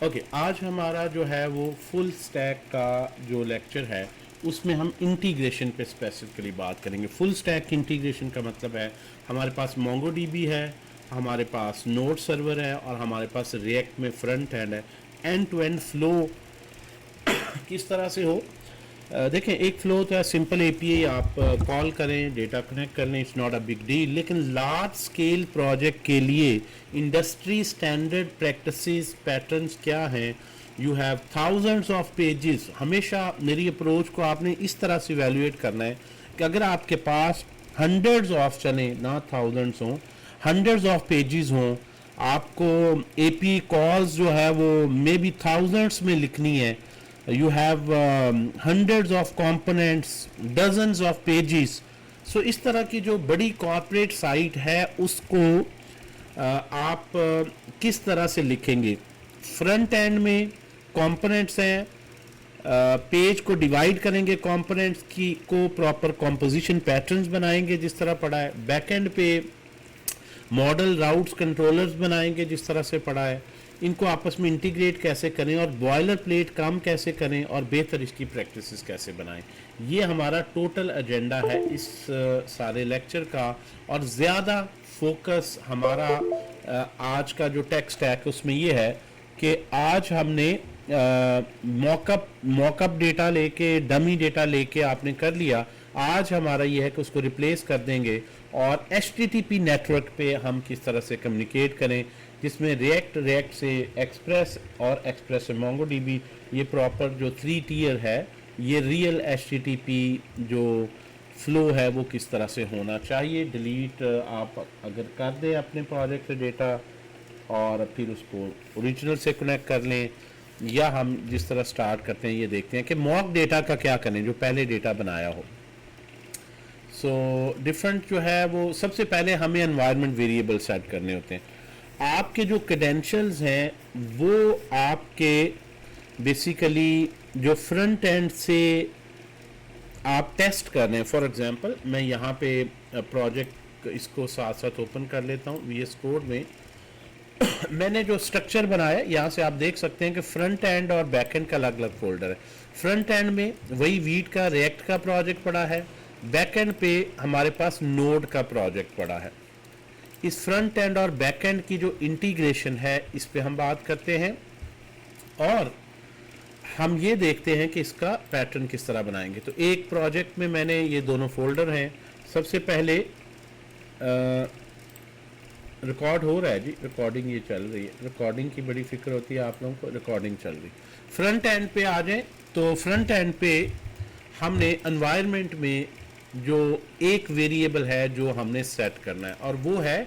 Okay, आज हमारा जो है वो फुल स्टैक का जो लेक्चर है उसमें हम इंटीग्रेशन पे स्पेसिफिकली बात करेंगे। फुल स्टैक इंटीग्रेशन का मतलब है हमारे पास मोंगोडीबी है, हमारे पास नोड सर्वर है और हमारे पास रिएक्ट में फ्रंट एंड है। एंड टू एंड फ्लो किस तरह से हो, देखें, एक फ्लो होता है सिंपल एपीआई, आप कॉल करें, डेटा कनेक्ट कर लें, it's not a big deal. लेकिन लार्ज स्केल प्रोजेक्ट के लिए इंडस्ट्री स्टैंडर्ड प्रैक्टिसेस पैटर्न्स क्या हैं? You have thousands of pages. हमेशा मेरी अप्रोच को आपने इस तरह से इवेल्युएट करना है कि अगर आपके पास हंड्रेड्स ऑफ, चले ना थाउजेंड्स हों, हंड्रेड्स ऑफ पेजेस हों, आपको एपी कॉल्स जो है वो मे बी थाउजेंड्स में लिखनी है, you have hundreds of components, dozens of pages। so इस तरह की जो बड़ी कॉर्पोरेट साइट है उसको आप किस तरह से लिखेंगे? फ्रंट एंड में कंपोनेंट्स हैं, पेज को डिवाइड करेंगे, कंपोनेंट्स की को प्रॉपर कंपोजिशन पैटर्न्स बनाएंगे जिस तरह पढ़ा है। बैक एंड पे मॉडल राउट्स कंट्रोलर्स बनाएंगे जिस तरह से पढ़ा है। इनको आपस में इंटीग्रेट कैसे करें और बॉयलर प्लेट काम कैसे करें और बेहतर इसकी प्रैक्टिसेस कैसे बनाएं, ये हमारा टोटल एजेंडा है इस सारे लेक्चर का। और ज़्यादा फोकस हमारा आज का जो टेक्स्ट है उसमें ये है कि आज हमने मॉकअप डेटा लेके, डमी डेटा लेके आपने कर लिया। आज हमारा ये है कि उसको रिप्लेस कर देंगे और HTTP नेटवर्क पे हम किस तरह से कम्युनिकेट करें, जिसमें रिएक्ट से एक्सप्रेस और एक्सप्रेस से मोंगोडीबी, ये प्रॉपर जो 3 टियर है, ये रियल HTTP जो फ्लो है वो किस तरह से होना चाहिए। डिलीट आप अगर कर दें अपने प्रोजेक्ट से डेटा और फिर उसको ओरिजिनल से कनेक्ट कर लें, या हम जिस तरह स्टार्ट करते हैं ये देखते हैं कि मॉक डेटा का क्या करें जो पहले डेटा बनाया हो। सो डिफरेंट जो है वो, सबसे पहले हमें एनवायरनमेंट वेरिएबल सेट करने होते हैं। आपके जो क्रेडेंशियल्स हैं वो आपके बेसिकली जो फ्रंट एंड से आप टेस्ट कर रहे हैं। फॉर एग्जांपल मैं यहाँ पे प्रोजेक्ट इसको साथ साथ ओपन कर लेता हूँ VS कोड में। मैंने जो स्ट्रक्चर बनाया यहाँ से आप देख सकते हैं कि फ्रंट एंड और बैक एंड का अलग अलग फोल्डर है। फ्रंट एंड में वही वीट का रिएक्ट का प्रोजेक्ट पड़ा है, बैक एंड पे हमारे पास नोड का प्रोजेक्ट पड़ा है। इस फ्रंट एंड और बैक एंड की जो इंटीग्रेशन है इस पे हम बात करते हैं और हम ये देखते हैं कि इसका पैटर्न किस तरह बनाएंगे। तो एक प्रोजेक्ट में मैंने ये दोनों फोल्डर हैं। सबसे पहले रिकॉर्ड हो रहा है जी, रिकॉर्डिंग ये चल रही है, रिकॉर्डिंग की बड़ी फिक्र होती है आप लोगों को, रिकॉर्डिंग चल रही। फ्रंट एंड पे आ जाए तो फ्रंट एंड पे हमने एनवायरनमेंट में जो एक वेरिएबल है जो हमने सेट करना है और वो है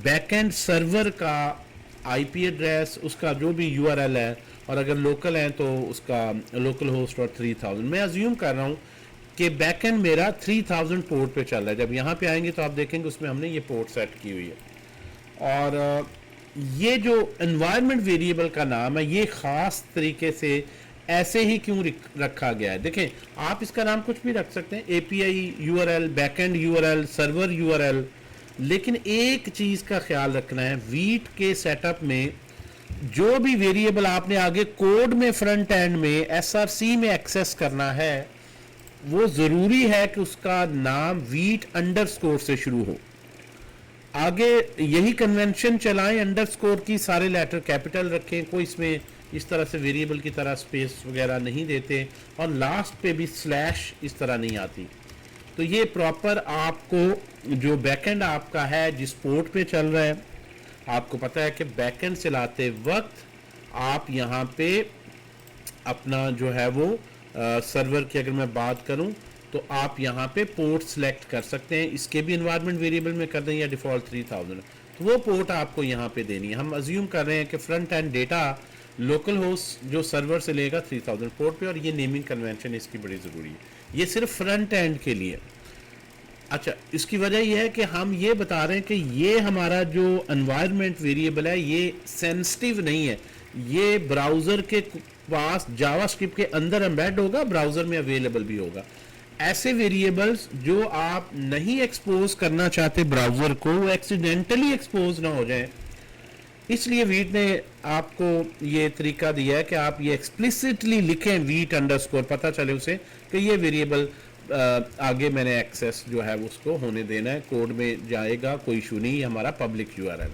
बैकएंड सर्वर का आईपी एड्रेस, उसका जो भी यूआरएल है, और अगर लोकल है तो उसका लोकल होस्ट और 3000। मैं अज्यूम कर रहा हूँ कि बैकएंड मेरा 3000 पोर्ट पे चल रहा है। जब यहाँ पे आएंगे तो आप देखेंगे उसमें हमने ये पोर्ट सेट की हुई है। और ये जो एनवायरनमेंट वेरिएबल का नाम है ये ख़ास तरीके से ऐसे ही क्यों रखा गया है? देखें, आप इसका नाम कुछ भी रख सकते हैं, API URL, backend URL, server URL, लेकिन एक चीज़ का ख्याल रखना है, वीट के सेटअप में जो भी वेरिएबल आपने आगे कोड में फ्रंट एंड में एसआरसी में एक्सेस करना है वो ज़रूरी है कि उसका नाम वीट अंडरस्कोर से शुरू हो। आगे यही कन्वेंशन चलाएं, अंडरस्कोर की सारे लेटर कैपिटल रखें, कोई इसमें इस तरह से वेरिएबल की तरह स्पेस वगैरह नहीं देते, और लास्ट पे भी स्लैश इस तरह नहीं आती। तो ये प्रॉपर आपको जो बैकएंड आपका है जिस पोर्ट पे चल रहा है, आपको पता है कि बैकएंड चलाते वक्त आप यहाँ पे अपना जो है वो सर्वर की अगर मैं बात करूँ तो आप यहाँ पे पोर्ट सेलेक्ट कर सकते हैं। इसके भी एनवायरनमेंट वेरिएबल में कर दें या डिफ़ॉल्ट 3000, तो वो पोर्ट आपको यहाँ पे देनी है। हम अज्यूम कर रहे हैं कि front end data local host जो सर्वर से लेगा 3000 पोर्ट पे, और ये नेमिंग कन्वेंशन इसकी बड़ी ज़रूरी है, ये सिर्फ फ्रंट एंड के लिए। अच्छा, इसकी वजह यह है कि हम ये बता रहे हैं कि ये हमारा जो एनवायरनमेंट वेरिएबल है ये सेंसिटिव नहीं है, ये ब्राउज़र के पास जावास्क्रिप्ट के अंदर एम्बेड होगा, ब्राउज़र में अवेलेबल भी होगा। ऐसे वेरिएबल्स जो आप नहीं एक्सपोज करना चाहते ब्राउज़र को, वो एक्सीडेंटली एक्सपोज ना हो जाए, इसलिए वीट ने आपको ये तरीका दिया है कि आप ये एक्सप्लिसिटली लिखें वीट अंडरस्कोर, पता चले उसे कि ये वेरिएबल आगे मैंने एक्सेस जो है उसको होने देना है, कोड में जाएगा, कोई इशू नहीं, हमारा पब्लिक यूआरएल।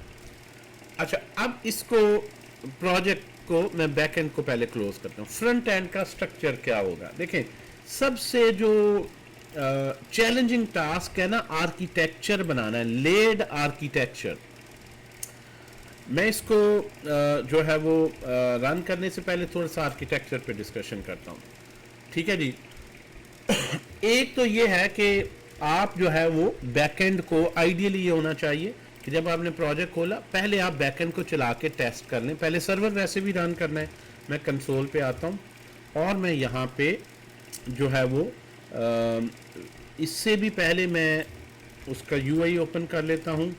अच्छा, अब इसको प्रोजेक्ट को मैं बैक एंड को पहले क्लोज करता हूँ। फ्रंट एंड का स्ट्रक्चर क्या होगा? देखें, सबसे जो चैलेंजिंग टास्क है ना, आर्किटेक्चर बनाना है, लेड आर्किटेक्चर। मैं इसको जो है वो रन करने से पहले थोड़ा सा आर्किटेक्चर पे डिस्कशन करता हूँ, ठीक है जी। एक तो ये है कि आप जो है वो बैकएंड को आइडियली ये होना चाहिए कि जब आपने प्रोजेक्ट खोला पहले आप बैकएंड को चला के टेस्ट कर लें। पहले सर्वर वैसे भी रन करना है। मैं कंसोल पे आता हूँ और मैं यहाँ पे जो है वो इससे भी पहले मैं उसका यूआई ओपन कर लेता हूँ।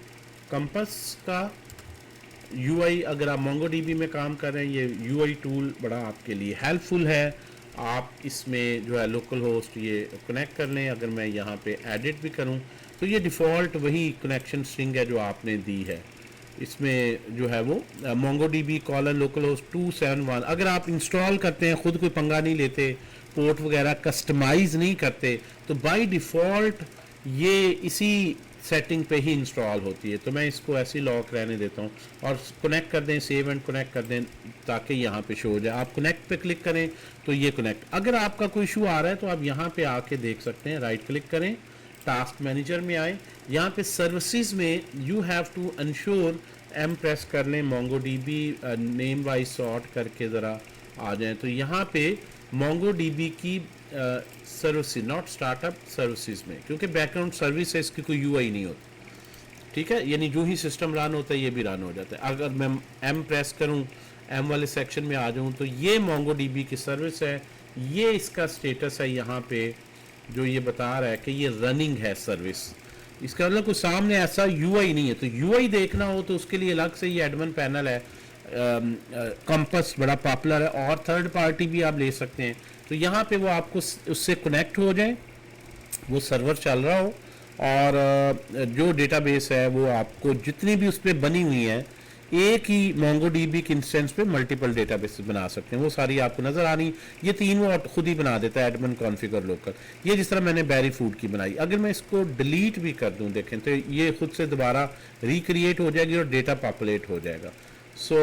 कंपस का यूआई, अगर आप मोंगोडीबी में काम कर रहे हैं, ये यूआई टूल बड़ा आपके लिए हेल्पफुल है। आप इसमें जो है लोकल होस्ट ये कनेक्ट कर लें। अगर मैं यहाँ पे एडिट भी करूँ तो ये डिफ़ॉल्ट वही कनेक्शन स्ट्रिंग है जो आपने दी है। इसमें जो है वो मोंगोडीबी कॉलन लोकल होस्ट 271। अगर आप इंस्टॉल करते हैं, खुद कोई पंगा नहीं लेते, पोर्ट वगैरह कस्टमाइज़ नहीं करते, तो बाय डिफ़ॉल्ट ये इसी सेटिंग पे ही इंस्टॉल होती है। तो मैं इसको ऐसे ही लॉक रहने देता हूँ और कनेक्ट कर दें, सेव एंड कनेक्ट कर दें ताकि यहाँ पे शो हो जाए। आप कनेक्ट पे क्लिक करें तो ये कनेक्ट। अगर आपका कोई इशू आ रहा है तो आप यहाँ पे आके देख सकते हैं। राइट क्लिक करें, टास्क मैनेजर में आए, यहाँ पे सर्विसेज में you have to ensure M press कर लें, मोंगोडीबी नेम वाइज सॉर्ट करके ज़रा आ जाएँ। तो यहाँ पे मोंगोडीबी की सर्विसेज, नॉट स्टार्टअप सर्विसेज में, क्योंकि बैकग्राउंड सर्विस है, इसकी कोई यूआई नहीं होती, ठीक है। यानी जो ही सिस्टम रन होता है ये भी रन हो जाता है। अगर मैं एम प्रेस करूं, एम वाले सेक्शन में आ जाऊं, तो ये मोंगोडीबी की सर्विस है। ये इसका स्टेटस है यहाँ पे जो ये बता रहा है कि ये रनिंग है सर्विस। इसका मतलब कोई सामने ऐसा यूआई नहीं है। तो यूआई देखना हो तो उसके लिए अलग से ये एडमिन पैनल है। कंपस बड़ा पॉपुलर है और थर्ड पार्टी भी आप ले सकते हैं। तो यहाँ पे वो आपको उससे कनेक्ट हो जाए, वो सर्वर चल रहा हो, और जो डेटाबेस है वो आपको जितनी भी उस पर बनी हुई है, एक ही मोंगोडीबी के इंस्टेंस पे मल्टीपल डेटाबेस बना सकते हैं, वो सारी आपको नजर आनी। ये तीन वो खुद ही बना देता है, एडमिन कॉन्फ़िगर लोकल। ये जिस तरह मैंने बैरी फूड की बनाई, अगर मैं इसको डिलीट भी कर दूं देखें तो ये खुद से दोबारा रिक्रिएट हो जाएगी और डेटा पॉपुलेट हो जाएगा। सो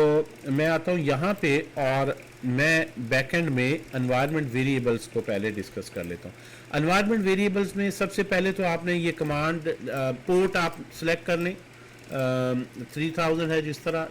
मैं आता हूँ यहाँ पे और मैं बैकएंड में एनवायरनमेंट वेरिएबल्स को पहले डिस्कस कर लेता हूँ। एनवायरनमेंट वेरिएबल्स में सबसे पहले तो आपने ये कमांड पोर्ट आप सेलेक्ट कर लें, 3000 है जिस तरह,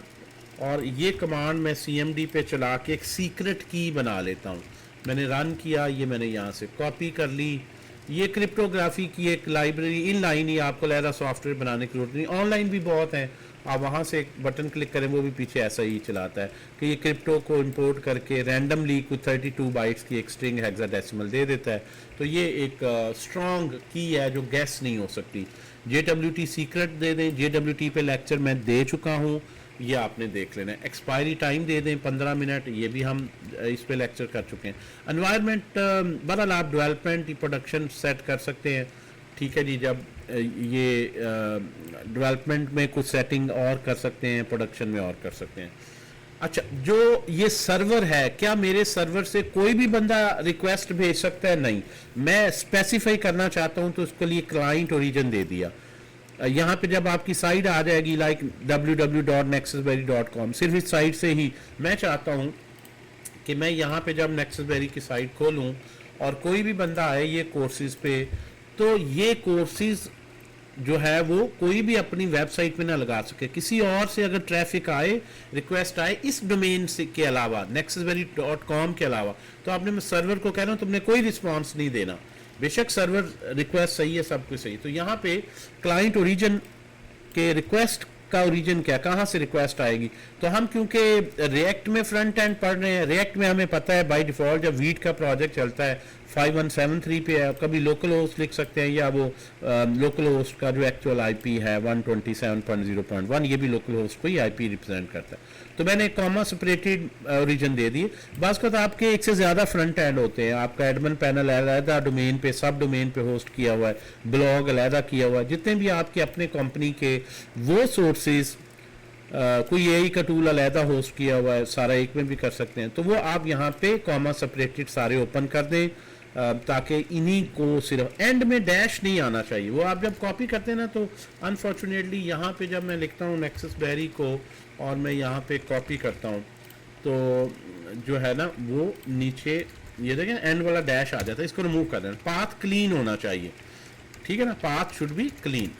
और ये कमांड मैं CMD पे चला के एक सीक्रेट की बना लेता हूँ। मैंने रन किया, ये मैंने यहाँ से कॉपी कर ली। ये क्रिप्टोग्राफी की एक लाइब्रेरी इन लाइन ही, आपको लहरा सॉफ्टवेयर बनाने की जरूरत नहीं, ऑनलाइन भी बहुत है। आप वहाँ से एक बटन क्लिक करें, वो भी पीछे ऐसा ही चलाता है कि ये क्रिप्टो को इंपोर्ट करके रैंडमली कुछ 32 बाइट्स की एक स्ट्रिंग हेक्साडेसिमल दे देता है। तो ये एक स्ट्रॉन्ग की है जो गैस नहीं हो सकती। JWT सीक्रेट दे दें, JWT पे लेक्चर मैं दे चुका हूँ, ये आपने देख लेना है। एक्सपायरी टाइम दे दें 15 मिनट, ये भी हम इस पे लेक्चर कर चुके हैं। एनवायरनमेंट बहरहाल आप डेवलपमेंट प्रोडक्शन सेट कर सकते हैं, ठीक है जी। जब ये डेवलपमेंट में कुछ सेटिंग और कर सकते हैं, प्रोडक्शन में और कर सकते हैं। अच्छा, जो ये सर्वर है, क्या मेरे सर्वर से कोई भी बंदा रिक्वेस्ट भेज सकता है? नहीं, मैं स्पेसिफाई करना चाहता हूं तो उसके लिए क्लाइंट ओरिजिन दे दिया। यहाँ पे जब आपकी साइट आ जाएगी लाइक www.nexusberry.com, सिर्फ इस साइट से ही मैं चाहता हूँ कि मैं यहाँ पे जब नेक्ससबेरी की साइट खोलूँ और कोई भी बंदा आए ये कोर्सेज पे, तो ये कोर्सेज जो है वो कोई भी अपनी वेबसाइट पे ना लगा सके। किसी और से अगर ट्रैफिक आए, रिक्वेस्ट आए इस डोमेन से के अलावा, nexusberry.com के अलावा, तो आपने, मैं सर्वर को कह रहा हूँ, तुमने कोई रिस्पांस नहीं देना। बेशक सर्वर रिक्वेस्ट सही है, सब कुछ सही। तो यहाँ पे क्लाइंट ओरिजिन के रिक्वेस्ट का ओरिजिन क्या, कहाँ से रिक्वेस्ट आएगी? तो हम क्योंकि रिएक्ट में फ्रंट एंड पढ़ रहे हैं, रिएक्ट में हमें पता है बाय डिफॉल्ट जब वीट का प्रोजेक्ट चलता है 5173 पे है। कभी लोकल होस्ट लिख सकते हैं, या वो लोकल होस्ट का जो एक्चुअल आईपी है 127.0.1, ये भी लोकल होस्ट को ही आईपी रिप्रेजेंट करता है। तो मैंने कॉमा सेपरेटेड ओरिजिन दे दिए। बस का तो आपके एक से ज़्यादा फ्रंट एंड होते हैं। आपका एडमिन पैनल अलहदा डोमेन पे, सब डोमेन पे होस्ट किया हुआ है, ब्लॉग अलहदा किया हुआ है। जितने भी आपके अपने कंपनी के वो सोर्सेज कोई एआई का टूल अलहदा होस्ट किया हुआ है, सारा एक में भी कर सकते हैं, तो वो आप यहाँ पे कॉमा सेपरेटेड सारे ओपन कर दें, ताकि इन्हीं को सिर्फ एंड में डैश नहीं आना चाहिए। वो आप जब कॉपी करते हैं ना, तो अनफॉर्चुनेटली यहाँ पे जब मैं लिखता हूँ नेक्सस बेरी को और मैं यहाँ पे कॉपी करता हूँ, तो जो है ना वो नीचे ये देखें एंड वाला डैश आ जाता है, इसको रिमूव कर देना। पाथ क्लीन होना चाहिए, ठीक है ना, path should be clean.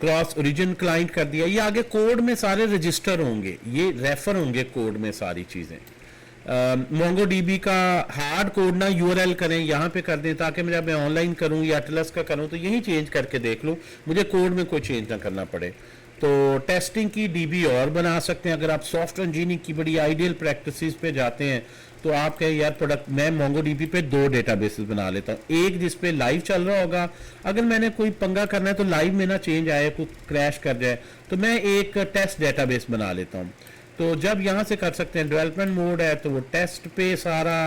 Cross origin client कर दिया, ये आगे कोड में सारे रजिस्टर होंगे, ये रेफर होंगे कोड में सारी चीज़ें। मोंगो डीबी का हार्ड कोड ना यूआरएल करें, यहाँ पे कर दें, ताकि जब मैं ऑनलाइन करूँ या एटलस का करूँ तो यही चेंज करके देख लूँ, मुझे कोड में कोई चेंज ना करना पड़े। तो टेस्टिंग की डीबी और बना सकते हैं। अगर आप सॉफ्टवेयर इंजीनियरिंग की बड़ी आइडियल प्रैक्टिसेस पे जाते हैं तो आप कहें यार प्रोडक्ट मैं मोंगो डीबी पे 2 डेटाबेसेस बना लेता हूँ, एक जिस पे लाइव चल रहा होगा, अगर मैंने कोई पंगा करना है तो लाइव में ना चेंज आए, कोई क्रैश कर जाए, तो मैं एक टेस्ट डेटाबेस बना लेता हूँ। तो जब यहाँ से कर सकते हैं, डेवलपमेंट मोड है तो वो टेस्ट पे सारा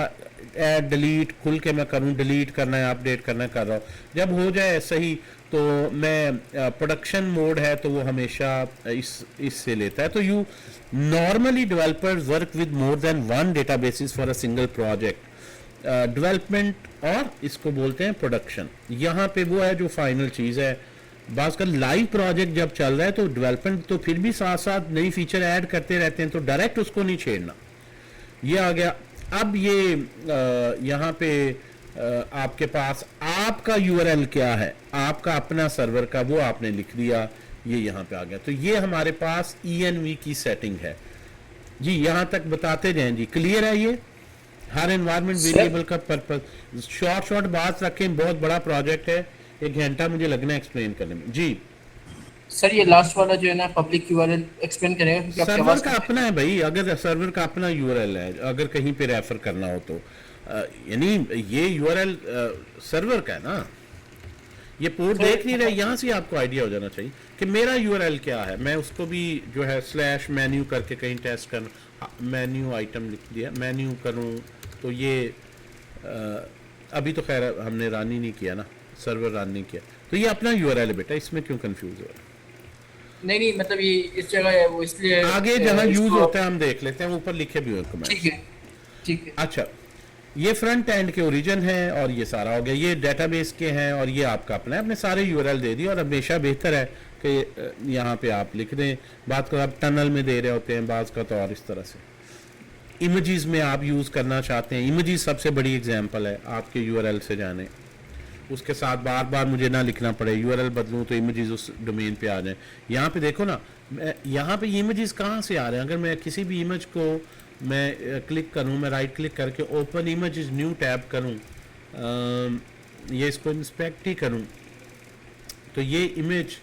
ऐड डिलीट खुल के मैं करूँ, डिलीट करना है अपडेट करना है कर रहा हूँ, जब हो जाए सही तो मैं प्रोडक्शन मोड है तो वो हमेशा इससे लेता है। तो you normally developers work with more than 1 databases for a single project. Development और इसको बोलते हैं प्रोडक्शन। यहाँ पे वो है जो फाइनल चीज़ है। बात कर लाइव प्रोजेक्ट जब चल रहा है तो डेवलपमेंट तो फिर भी साथ साथ नई फीचर ऐड करते रहते हैं, तो डायरेक्ट उसको नहीं छेड़ना। ये आ गया। अब ये यहाँ पे आपके पास आपका यूआरएल क्या है, आपका अपना सर्वर का, वो आपने लिख दिया, ये यहाँ पे आ गया। तो ये हमारे पास ENV की सेटिंग है जी। यहाँ तक बताते जाएं जी, क्लियर है? ये हर एनवायरनमेंट वेरिएबल का पर्पस, शॉर्ट बात रखें, बहुत बड़ा प्रोजेक्ट है, 1 घंटा मुझे लगना है एक्सप्लेन करने में जी। सर ये लास्ट वाला जो है ना पब्लिक यूआरएल एक्सप्लेन करेगा, क्योंकि आपके सर्वर पास का अपना है भाई, अगर सर्वर का अपना यूआरएल है, अगर कहीं पे रेफर करना हो तो यानी ये यूआरएल सर्वर का है ना, ये पोर्ट देख नहीं रहे, यहाँ से आपको आइडिया हो जाना चाहिए कि मेरा यूआरएल क्या है। मैं उसको भी जो है स्लैश मेन्यू करके कहीं टेस्ट कर, मेन्यू आइटम लिख दिया, मेन्यू करूँ तो ये अभी तो खैर हमने रन ही नहीं किया ना, सर्वर रन नहीं किया, तो ये अपना यूआरएल है बेटा, इसमें क्यों कंफ्यूज हो रहा है? नहीं मतलब ये इस जगह है वो, इसलिए आगे जहाँ यूज होता है हम देख लेते हैं, ऊपर लिखे भी हुए कमेंट। ठीक है। अच्छा, ये फ्रंट एंड के ओरिजिन है और ये सारा हो गया, ये डेटाबेस के हैं और ये आपका अपना है। आपने सारे यूआरएल दे दिए और हमेशा बेहतर है कि यहाँ पे आप लिख दें। बात को आप टनल में दे रहे होते हैं बाज़ का, तो और इस तरह से इमेजेस में आप यूज़ करना चाहते हैं, इमेजेस सबसे बड़ी एग्जांपल है, आपके यूआरएल से जाने, उसके साथ बार बार मुझे ना लिखना पड़े, यूआरएल बदलूं तो इमेजेस उस डोमेन पे आ जाएं। यहाँ पे देखो ना, यहाँ पे इमेजेस कहाँ से आ रहे हैं? अगर मैं किसी भी इमेज को मैं क्लिक करूँ, मैं राइट क्लिक करके ओपन इमेजेस न्यू टैब करूँ, ये इसको इंस्पेक्ट ही करूँ, तो ये इमेज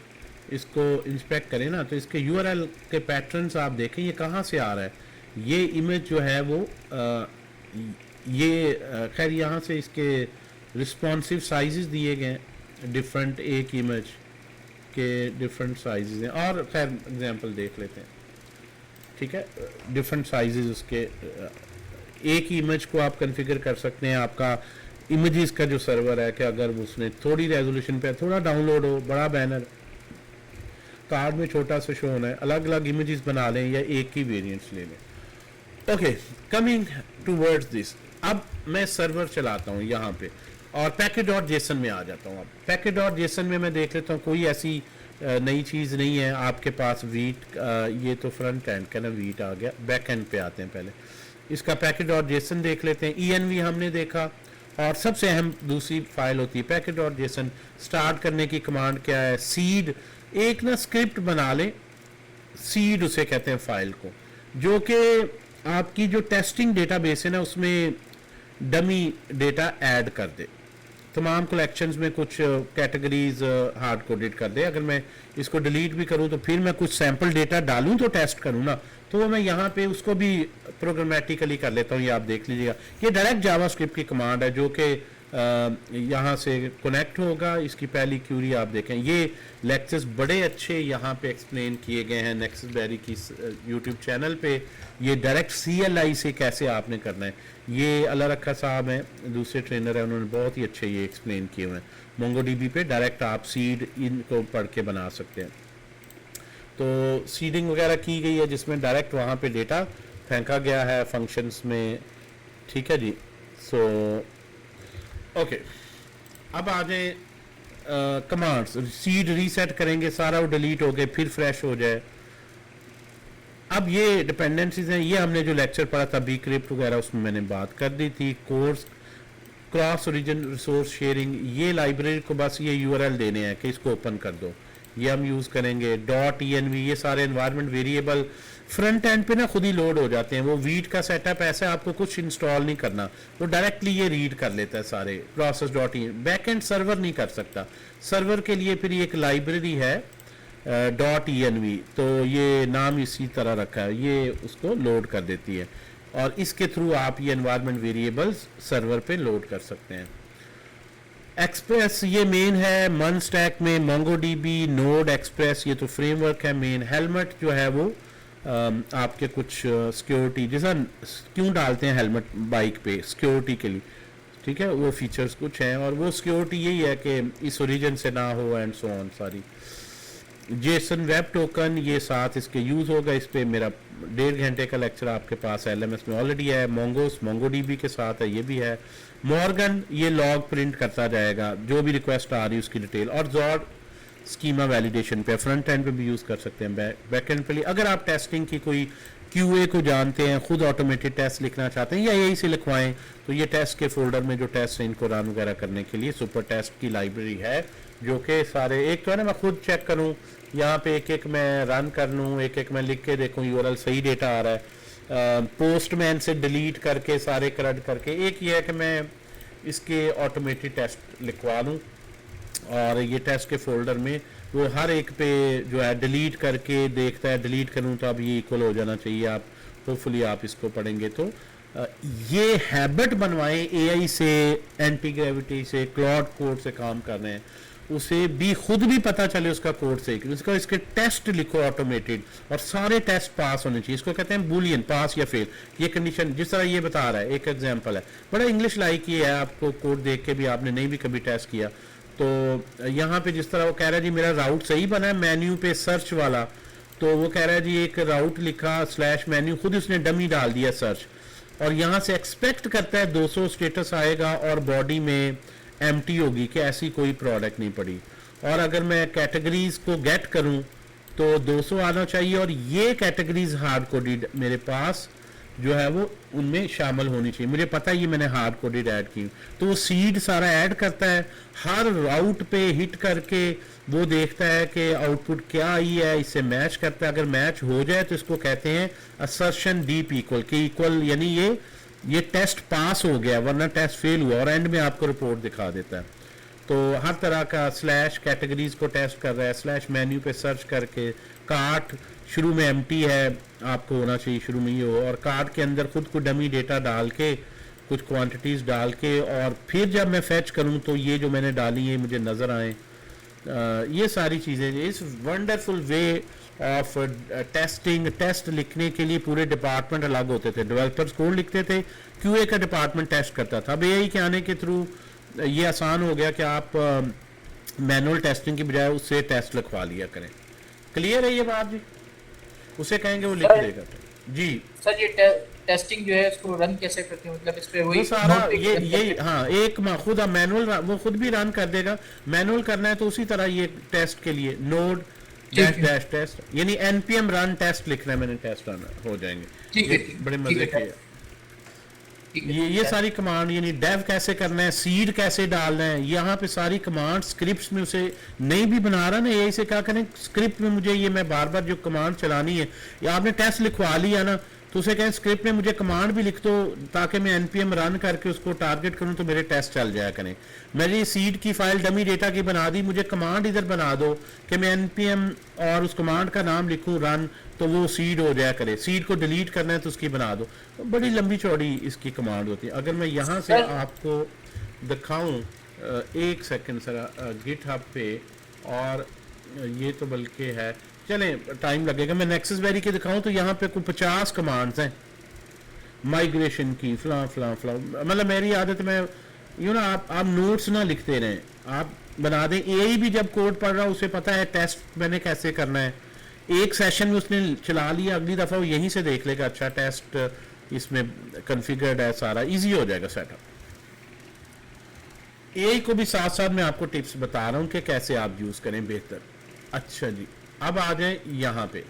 इसको इंस्पेक्ट करें ना, तो इसके यूआरएल के पैटर्न्स आप देखें, ये कहाँ से आ रहा है। ये इमेज जो है वो ये खैर यहाँ से इसके रिस्पॉन्सिव साइजेस दिए गए, डिफरेंट एक इमेज के डिफरेंट साइजेस हैं, और खैर एग्जांपल देख लेते हैं, ठीक है। डिफरेंट साइजेस उसके, एक ही इमेज को आप कॉन्फ़िगर कर सकते हैं। आपका इमेजेस का जो सर्वर है कि अगर उसने थोड़ी रेजोल्यूशन पे थोड़ा डाउनलोड हो, बड़ा बैनर कार्ड में छोटा सा शो होना है, अलग अलग इमेजेस बना लें या एक ही वेरिएंट्स ले लें। ओके, कमिंग टूवर्ड्स दिस, अब मैं सर्वर चलाता हूँ यहाँ पे और packet.json में आ जाता हूँ। अब packet.json में मैं देख लेता हूँ कोई ऐसी नई चीज़ नहीं है आपके पास। वीट ये तो फ्रंट एंड का ना, वीट आ गया, बैक एंड पे आते हैं। पहले इसका packet.json देख लेते हैं। env हमने देखा, और सबसे अहम दूसरी फाइल होती है packet.json। स्टार्ट करने की कमांड क्या है? सीड, एक ना स्क्रिप्ट बना लें, सीड उसे कहते हैं फाइल को, जो कि आपकी जो टेस्टिंग डेटाबेस है ना उसमें डमी डेटा ऐड कर दे, तमाम कलेक्शंस में कुछ कैटेगरीज हार्ड कोडेड कर दे। अगर मैं इसको डिलीट भी करूं तो फिर मैं कुछ सैंपल डेटा डालूं तो टेस्ट करूं ना, तो वो मैं यहाँ पे उसको भी प्रोग्रामेटिकली कर लेता हूँ। ये आप देख लीजिएगा, ये डायरेक्ट जावास्क्रिप्ट की कमांड है जो कि यहाँ से कनेक्ट होगा। इसकी पहली क्यूरी आप देखें, ये लेक्चर्स बड़े अच्छे यहाँ पे एक्सप्लेन किए गए हैं नेक्सस बेरी की यूट्यूब चैनल पे। ये डायरेक्ट CLI से कैसे आपने करना है, ये अल्लाह रखा साहब हैं, दूसरे ट्रेनर हैं, उन्होंने बहुत ही अच्छे ये एक्सप्लेन किए हुए हैं। मोंगोडीबी पे डायरेक्ट आप सीड इनको पढ़ के बना सकते हैं। तो सीडिंग वगैरह की गई है जिसमें डायरेक्ट वहाँ पे डेटा फेंका गया है फंक्शंस में, ठीक है जी। सो ओके, अब आ जाए कमांड्स। सीड रीसेट करेंगे, सारा वो डिलीट हो गए फिर फ्रेश हो जाए। अब ये डिपेंडेंसीज हैं, ये हमने जो लेक्चर पढ़ा था बीक्रिप्ट वगैरह उसमें मैंने बात कर दी थी। Course cross origin resource sharing, ये लाइब्रेरी को बस ये यूआरएल देने हैं कि इसको ओपन कर दो, ये हम यूज़ करेंगे। .env, ये सारे एनवायरनमेंट वेरिएबल फ्रंट एंड पे ना खुद ही लोड हो जाते हैं। वो वीट का सेटअप ऐसा है, आपको कुछ इंस्टॉल नहीं करना, वो डायरेक्टली ये रीड कर लेता है सारे process .env। Back and server नहीं कर सकता, सर्वर के लिए फिर एक लाइब्रेरी है .env, तो ये नाम इसी तरह रखा है, ये उसको लोड कर देती है और इसके थ्रू आप ये एनवायरनमेंट वेरिएबल्स सर्वर पे लोड कर सकते हैं। एक्सप्रेस ये मेन है, मन स्टैक में MongoDB, नोड एक्सप्रेस, ये तो फ्रेमवर्क है मेन। हेलमेट जो है वो आपके कुछ सिक्योरिटी, जैसा क्यों डालते हैं हेलमेट बाइक पे सिक्योरिटी के लिए, ठीक है, वो फीचर्स कुछ हैं और वो सिक्योरिटी यही है कि इस ओरिजिन से ना हो एंड सो ऑन सारी। जेसन वेब टोकन, ये साथ इसके यूज़ होगा, इस पर मेरा 1.5 घंटे का लेक्चर आपके पास LMS में ऑलरेडी है। मोंगोस MongoDB के साथ है, ये भी है। मॉर्गन ये लॉग प्रिंट करता जाएगा जो भी रिक्वेस्ट आ रही है उसकी डिटेल। और जॉड स्कीमा वैलिडेशन पे, फ्रंट एंड पे भी यूज़ कर सकते हैं, बैक एंड पे लिए। अगर आप टेस्टिंग की कोई QA को जानते हैं, खुद ऑटोमेटेड टेस्ट लिखना चाहते हैं या यही से लिखवाएं, तो ये टेस्ट के फोल्डर में जो टेस्ट है इनको रन वगैरह करने के लिए सुपर टेस्ट की लाइब्रेरी है, जो कि सारे एक तो है ना, मैं खुद चेक करूं यहाँ पे एक एक मैं रन कर लूँ, एक एक मैं लिख के देखूँ यूआरएल सही डेटा आ रहा है, पोस्टमैन से डिलीट करके सारे करड करके। एक ये है कि मैं इसके ऑटोमेटेड टेस्ट लिखवा लूँ और ये टेस्ट के फोल्डर में वो हर एक पे जो है डिलीट करके देखता है, डिलीट करूँ तो अब ये इक्वल हो जाना चाहिए। आप होपफुली आप इसको पढ़ेंगे तो ये हैबिट बनवाएं AI से, एंटी ग्रेविटी से, क्लाउड कोड से काम कर रहे हैं, उसे भी खुद भी पता चले उसका कोड से, उसका इसके टेस्ट लिखो ऑटोमेटेड और सारे टेस्ट पास होने चाहिए। इसको कहते हैं बुलियन, पास या फेल, ये कंडीशन जिस तरह ये बता रहा है। एक एग्जांपल है, बड़ा इंग्लिश लाइक ये है, आपको कोड देख के भी आपने नहीं भी कभी टेस्ट किया तो यहाँ पे जिस तरह वो कह रहा है जी मेरा राउट सही बना है, मेन्यू पे सर्च वाला, तो वो कह रहा है जी एक राउट लिखा /मेन्यू, खुद उसने डमी डाल दिया सर्च, और यहाँ से एक्सपेक्ट करता है 200 स्टेटस आएगा और बॉडी में एम्प्टी होगी कि ऐसी कोई प्रोडक्ट नहीं पड़ी। और अगर मैं कैटेगरीज को गेट करूं तो 200 आना चाहिए और ये कैटेगरीज हार्ड कोडेड मेरे पास जो है वो उनमें शामिल होनी चाहिए, मुझे पता है ये मैंने हार्ड कोडेड ऐड की, तो वो सीड सारा ऐड करता है, हर राउट पे हिट करके वो देखता है कि आउटपुट क्या आई है, इससे मैच करता है। अगर मैच हो जाए तो इसको कहते हैं असर्शन डीप इक्वल, कि इक्वल यानी ये टेस्ट पास हो गया, वरना टेस्ट फेल हुआ, और एंड में आपको रिपोर्ट दिखा देता है। तो हर तरह का / कैटेगरीज को टेस्ट कर रहा है, /मेन्यू पे सर्च करके, कार्ट शुरू में एम्प्टी है, आपको होना चाहिए शुरू में ही हो, और कार्ट के अंदर खुद को डमी डेटा डाल के कुछ क्वांटिटीज डाल के, और फिर जब मैं फैच करूं तो ये जो मैंने डाली है मुझे नज़र आए। ये सारी चीज़ें, इस wonderful way of testing. Test लिखने के लिए पूरे डिपार्टमेंट अलग होते थे, डेवलपर्स कोड लिखते थे, QA का डिपार्टमेंट टेस्ट करता था। अब AI के आने के थ्रू ये आसान हो गया कि आप मैनुअल टेस्टिंग की बजाय उससे टेस्ट लिखवा लिया करें। क्लियर है ये बात जी? उसे कहेंगे वो लिख देगा जी। सर ये टेस्टिंग जो है उसको रन कैसे करते हैं, मतलब इस पे वही सारा ये हाँ, एक खुद मैनुअल वो खुद भी रन कर देगा। मैनुअल करना है तो उसी तरह ये टेस्ट के लिए नोड -- टेस्ट यानी npm रन टेस्ट लिखना है, मैंने टेस्ट रन हो जाएंगे। ठीक है, बड़े मजे के ये सारी कमांड, यानी डेव कैसे करना है, सीड कैसे डालना है, यहाँ पे सारी कमांड स्क्रिप्ट्स में उसे नहीं भी बना रहा ना, यही से क्या करें स्क्रिप्ट में मुझे ये मैं बार बार जो कमांड चलानी है, या आपने टेस्ट लिखवा लिया ना तो उसे कहें स्क्रिप्ट में मुझे कमांड भी लिख दो ताकि मैं npm रन करके उसको टारगेट करूं तो मेरे टेस्ट चल जाया करें। मेरी सीड की फाइल डमी डेटा की बना दी, मुझे कमांड इधर बना दो कि मैं npm और उस कमांड का नाम लिखूं रन, तो वो सीड हो जाया करे। सीड को डिलीट करना है तो उसकी बना दो, तो बड़ी लंबी चौड़ी इसकी कमांड होती है। अगर मैं यहाँ से आपको दिखाऊं, एक सेकेंड सर, गिटहब पे, और ये तो बल्कि है, चलें टाइम लगेगा, मैं नेक्सस के दिखाऊं तो यहाँ पे कुछ 50 कमांड्स हैं माइग्रेशन की, फला फला फला। मतलब मेरी आदत में ना आप नोट्स ना लिखते रहें, आप बना दें। AI भी जब कोड पढ़ रहा है उसे पता है टेस्ट मैंने कैसे करना है, एक सेशन में उसने चला लिया, अगली दफ़ा वो यहीं से देख लेगा अच्छा टेस्ट इसमें कॉन्फ़िगर्ड है, सारा इजी हो जाएगा सेटअप। एआई को भी साथ साथ मैं आपको टिप्स बता रहा हूं कि कैसे आप यूज़ करें बेहतर। अच्छा जी, अब आ जाए यहाँ पे,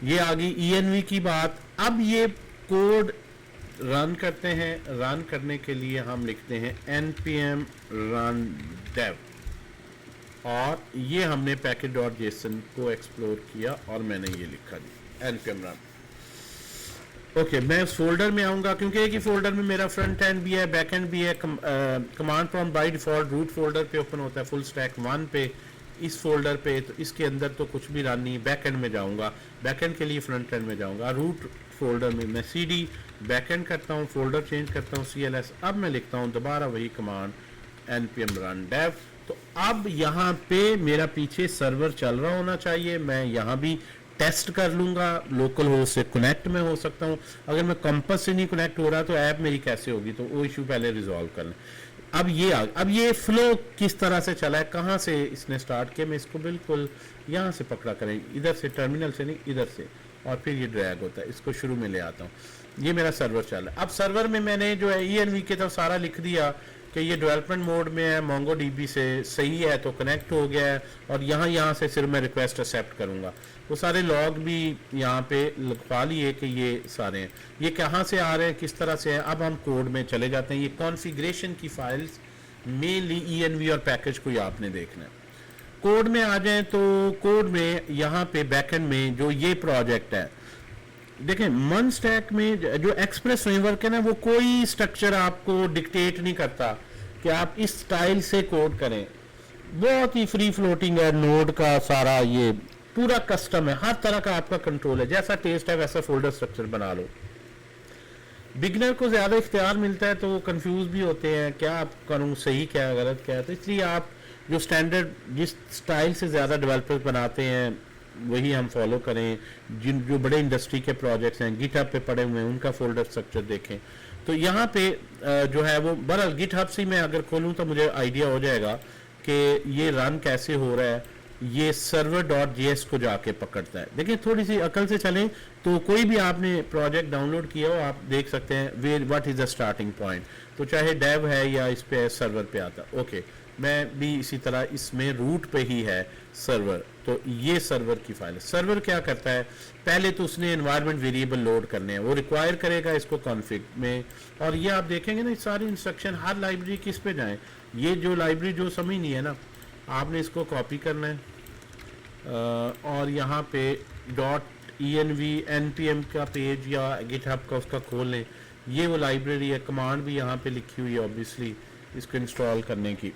ये आ गई ENV की बात। अब ये कोड रन करते हैं, रन करने के लिए हम लिखते हैं npm run dev, और ये हमने package.json को एक्सप्लोर किया और मैंने ये लिखा जी npm run। ओके, मैं उस फोल्डर में आऊँगा क्योंकि एक ही फोल्डर में मेरा फ्रंट एंड भी है, बैक एंड भी है। Command prompt by default root folder पे ओपन होता है, फुल स्टैक 1 पे, इस फोल्डर पे, तो इसके अंदर तो कुछ भी रन नहीं। बैक एंड में जाऊँगा, बैक एंड के लिए फ्रंट एंड में जाऊँगा, रूट फोल्डर में मैं cd बैक एंड करता हूँ, फोल्डर चेंज करता हूँ cls। अब मैं लिखता हूँ दोबारा वही कमांड npm run dev। तो अब यहाँ पे मेरा पीछे सर्वर चल रहा होना चाहिए, मैं यहाँ भी टेस्ट कर लूँगा, लोकल होस्ट से कनेक्ट में हो सकता हूँ। अगर मैं कंपस से नहीं कनेक्ट हो रहा तो ऐप मेरी कैसे होगी, तो वो इशू पहले रिजॉल्व कर लें। अब ये फ्लो किस तरह से चला है, कहाँ से इसने स्टार्ट किया, मैं इसको बिल्कुल यहाँ से पकड़ा करें, इधर से, टर्मिनल से नहीं, इधर से, और फिर ये ड्रैग होता है, इसको शुरू में ले आता हूँ। ये मेरा सर्वर चल रहा है। अब सर्वर में मैंने जो है ENV के तरफ सारा लिख दिया कि ये डेवलपमेंट मोड में है, MongoDB से सही है तो कनेक्ट हो गया है, और यहाँ से सिर्फ मैं रिक्वेस्ट एक्सेप्ट करूँगा। वो सारे लॉग भी यहाँ पे लिखवा लिए कि ये सारे हैं, ये कहाँ से आ रहे हैं, किस तरह से हैं। अब हम कोड में चले जाते हैं। ये कॉन्फ़िगरेशन की फाइल्स मेनली ENV और पैकेज को ही आपने देखना है। कोड में आ जाएं तो कोड में यहाँ पे बैकएंड में जो ये प्रोजेक्ट है, देखें मन स्टैक में जो एक्सप्रेस फ्रेमवर्क है ना, वो कोई स्ट्रक्चर आपको डिक्टेट नहीं करता कि आप इस स्टाइल से कोड करें। बहुत ही फ्री फ्लोटिंग है, नोड का सारा ये पूरा कस्टम है, हर तरह का आपका कंट्रोल है, जैसा टेस्ट है वैसा फोल्डर स्ट्रक्चर बना लो। बिगनर को ज़्यादा इख्तियार मिलता है तो वो कंफ्यूज भी होते हैं, क्या आप करूँ, सही क्या है, गलत क्या है। तो इसलिए आप जो स्टैंडर्ड जिस स्टाइल से ज़्यादा डेवलपर्स बनाते हैं वही हम फॉलो करें। जो बड़े इंडस्ट्री के प्रोजेक्ट्स हैं, गिटहब पे पड़े हुए हैं, उनका फोल्डर स्ट्रक्चर देखें। तो यहाँ पे जो है वो बहरहाल गिटहब से मैं अगर खोलूँ तो मुझे आइडिया हो जाएगा कि ये रन कैसे हो रहा है। ये server.js को जाके पकड़ता है। देखिए, थोड़ी सी अकल से चलें तो कोई भी आपने प्रोजेक्ट डाउनलोड किया हो, आप देख सकते हैं where what is the starting point. तो चाहे डेव है या इस पे सर्वर पे आता, ओके, मैं भी इसी तरह इसमें रूट पे ही है सर्वर। तो ये सर्वर की फाइल है। सर्वर क्या करता है, पहले तो उसने एनवायरनमेंट वेरिएबल लोड करने हैं, वो रिक्वायर करेगा इसको कॉन्फ़िग में। और ये आप देखेंगे ना, सारी इंस्ट्रक्शन हर लाइब्रेरी किस पे जाएं। ये जो लाइब्रेरी जो समझ नहीं है ना, आपने इसको कॉपी करना है और यहाँ पे .env npm का पेज या गिटहब का उसका खोल लें। ये वो लाइब्रेरी है, कमांड भी यहाँ पे लिखी हुई है ऑब्वियसली इसको इंस्टॉल करने की,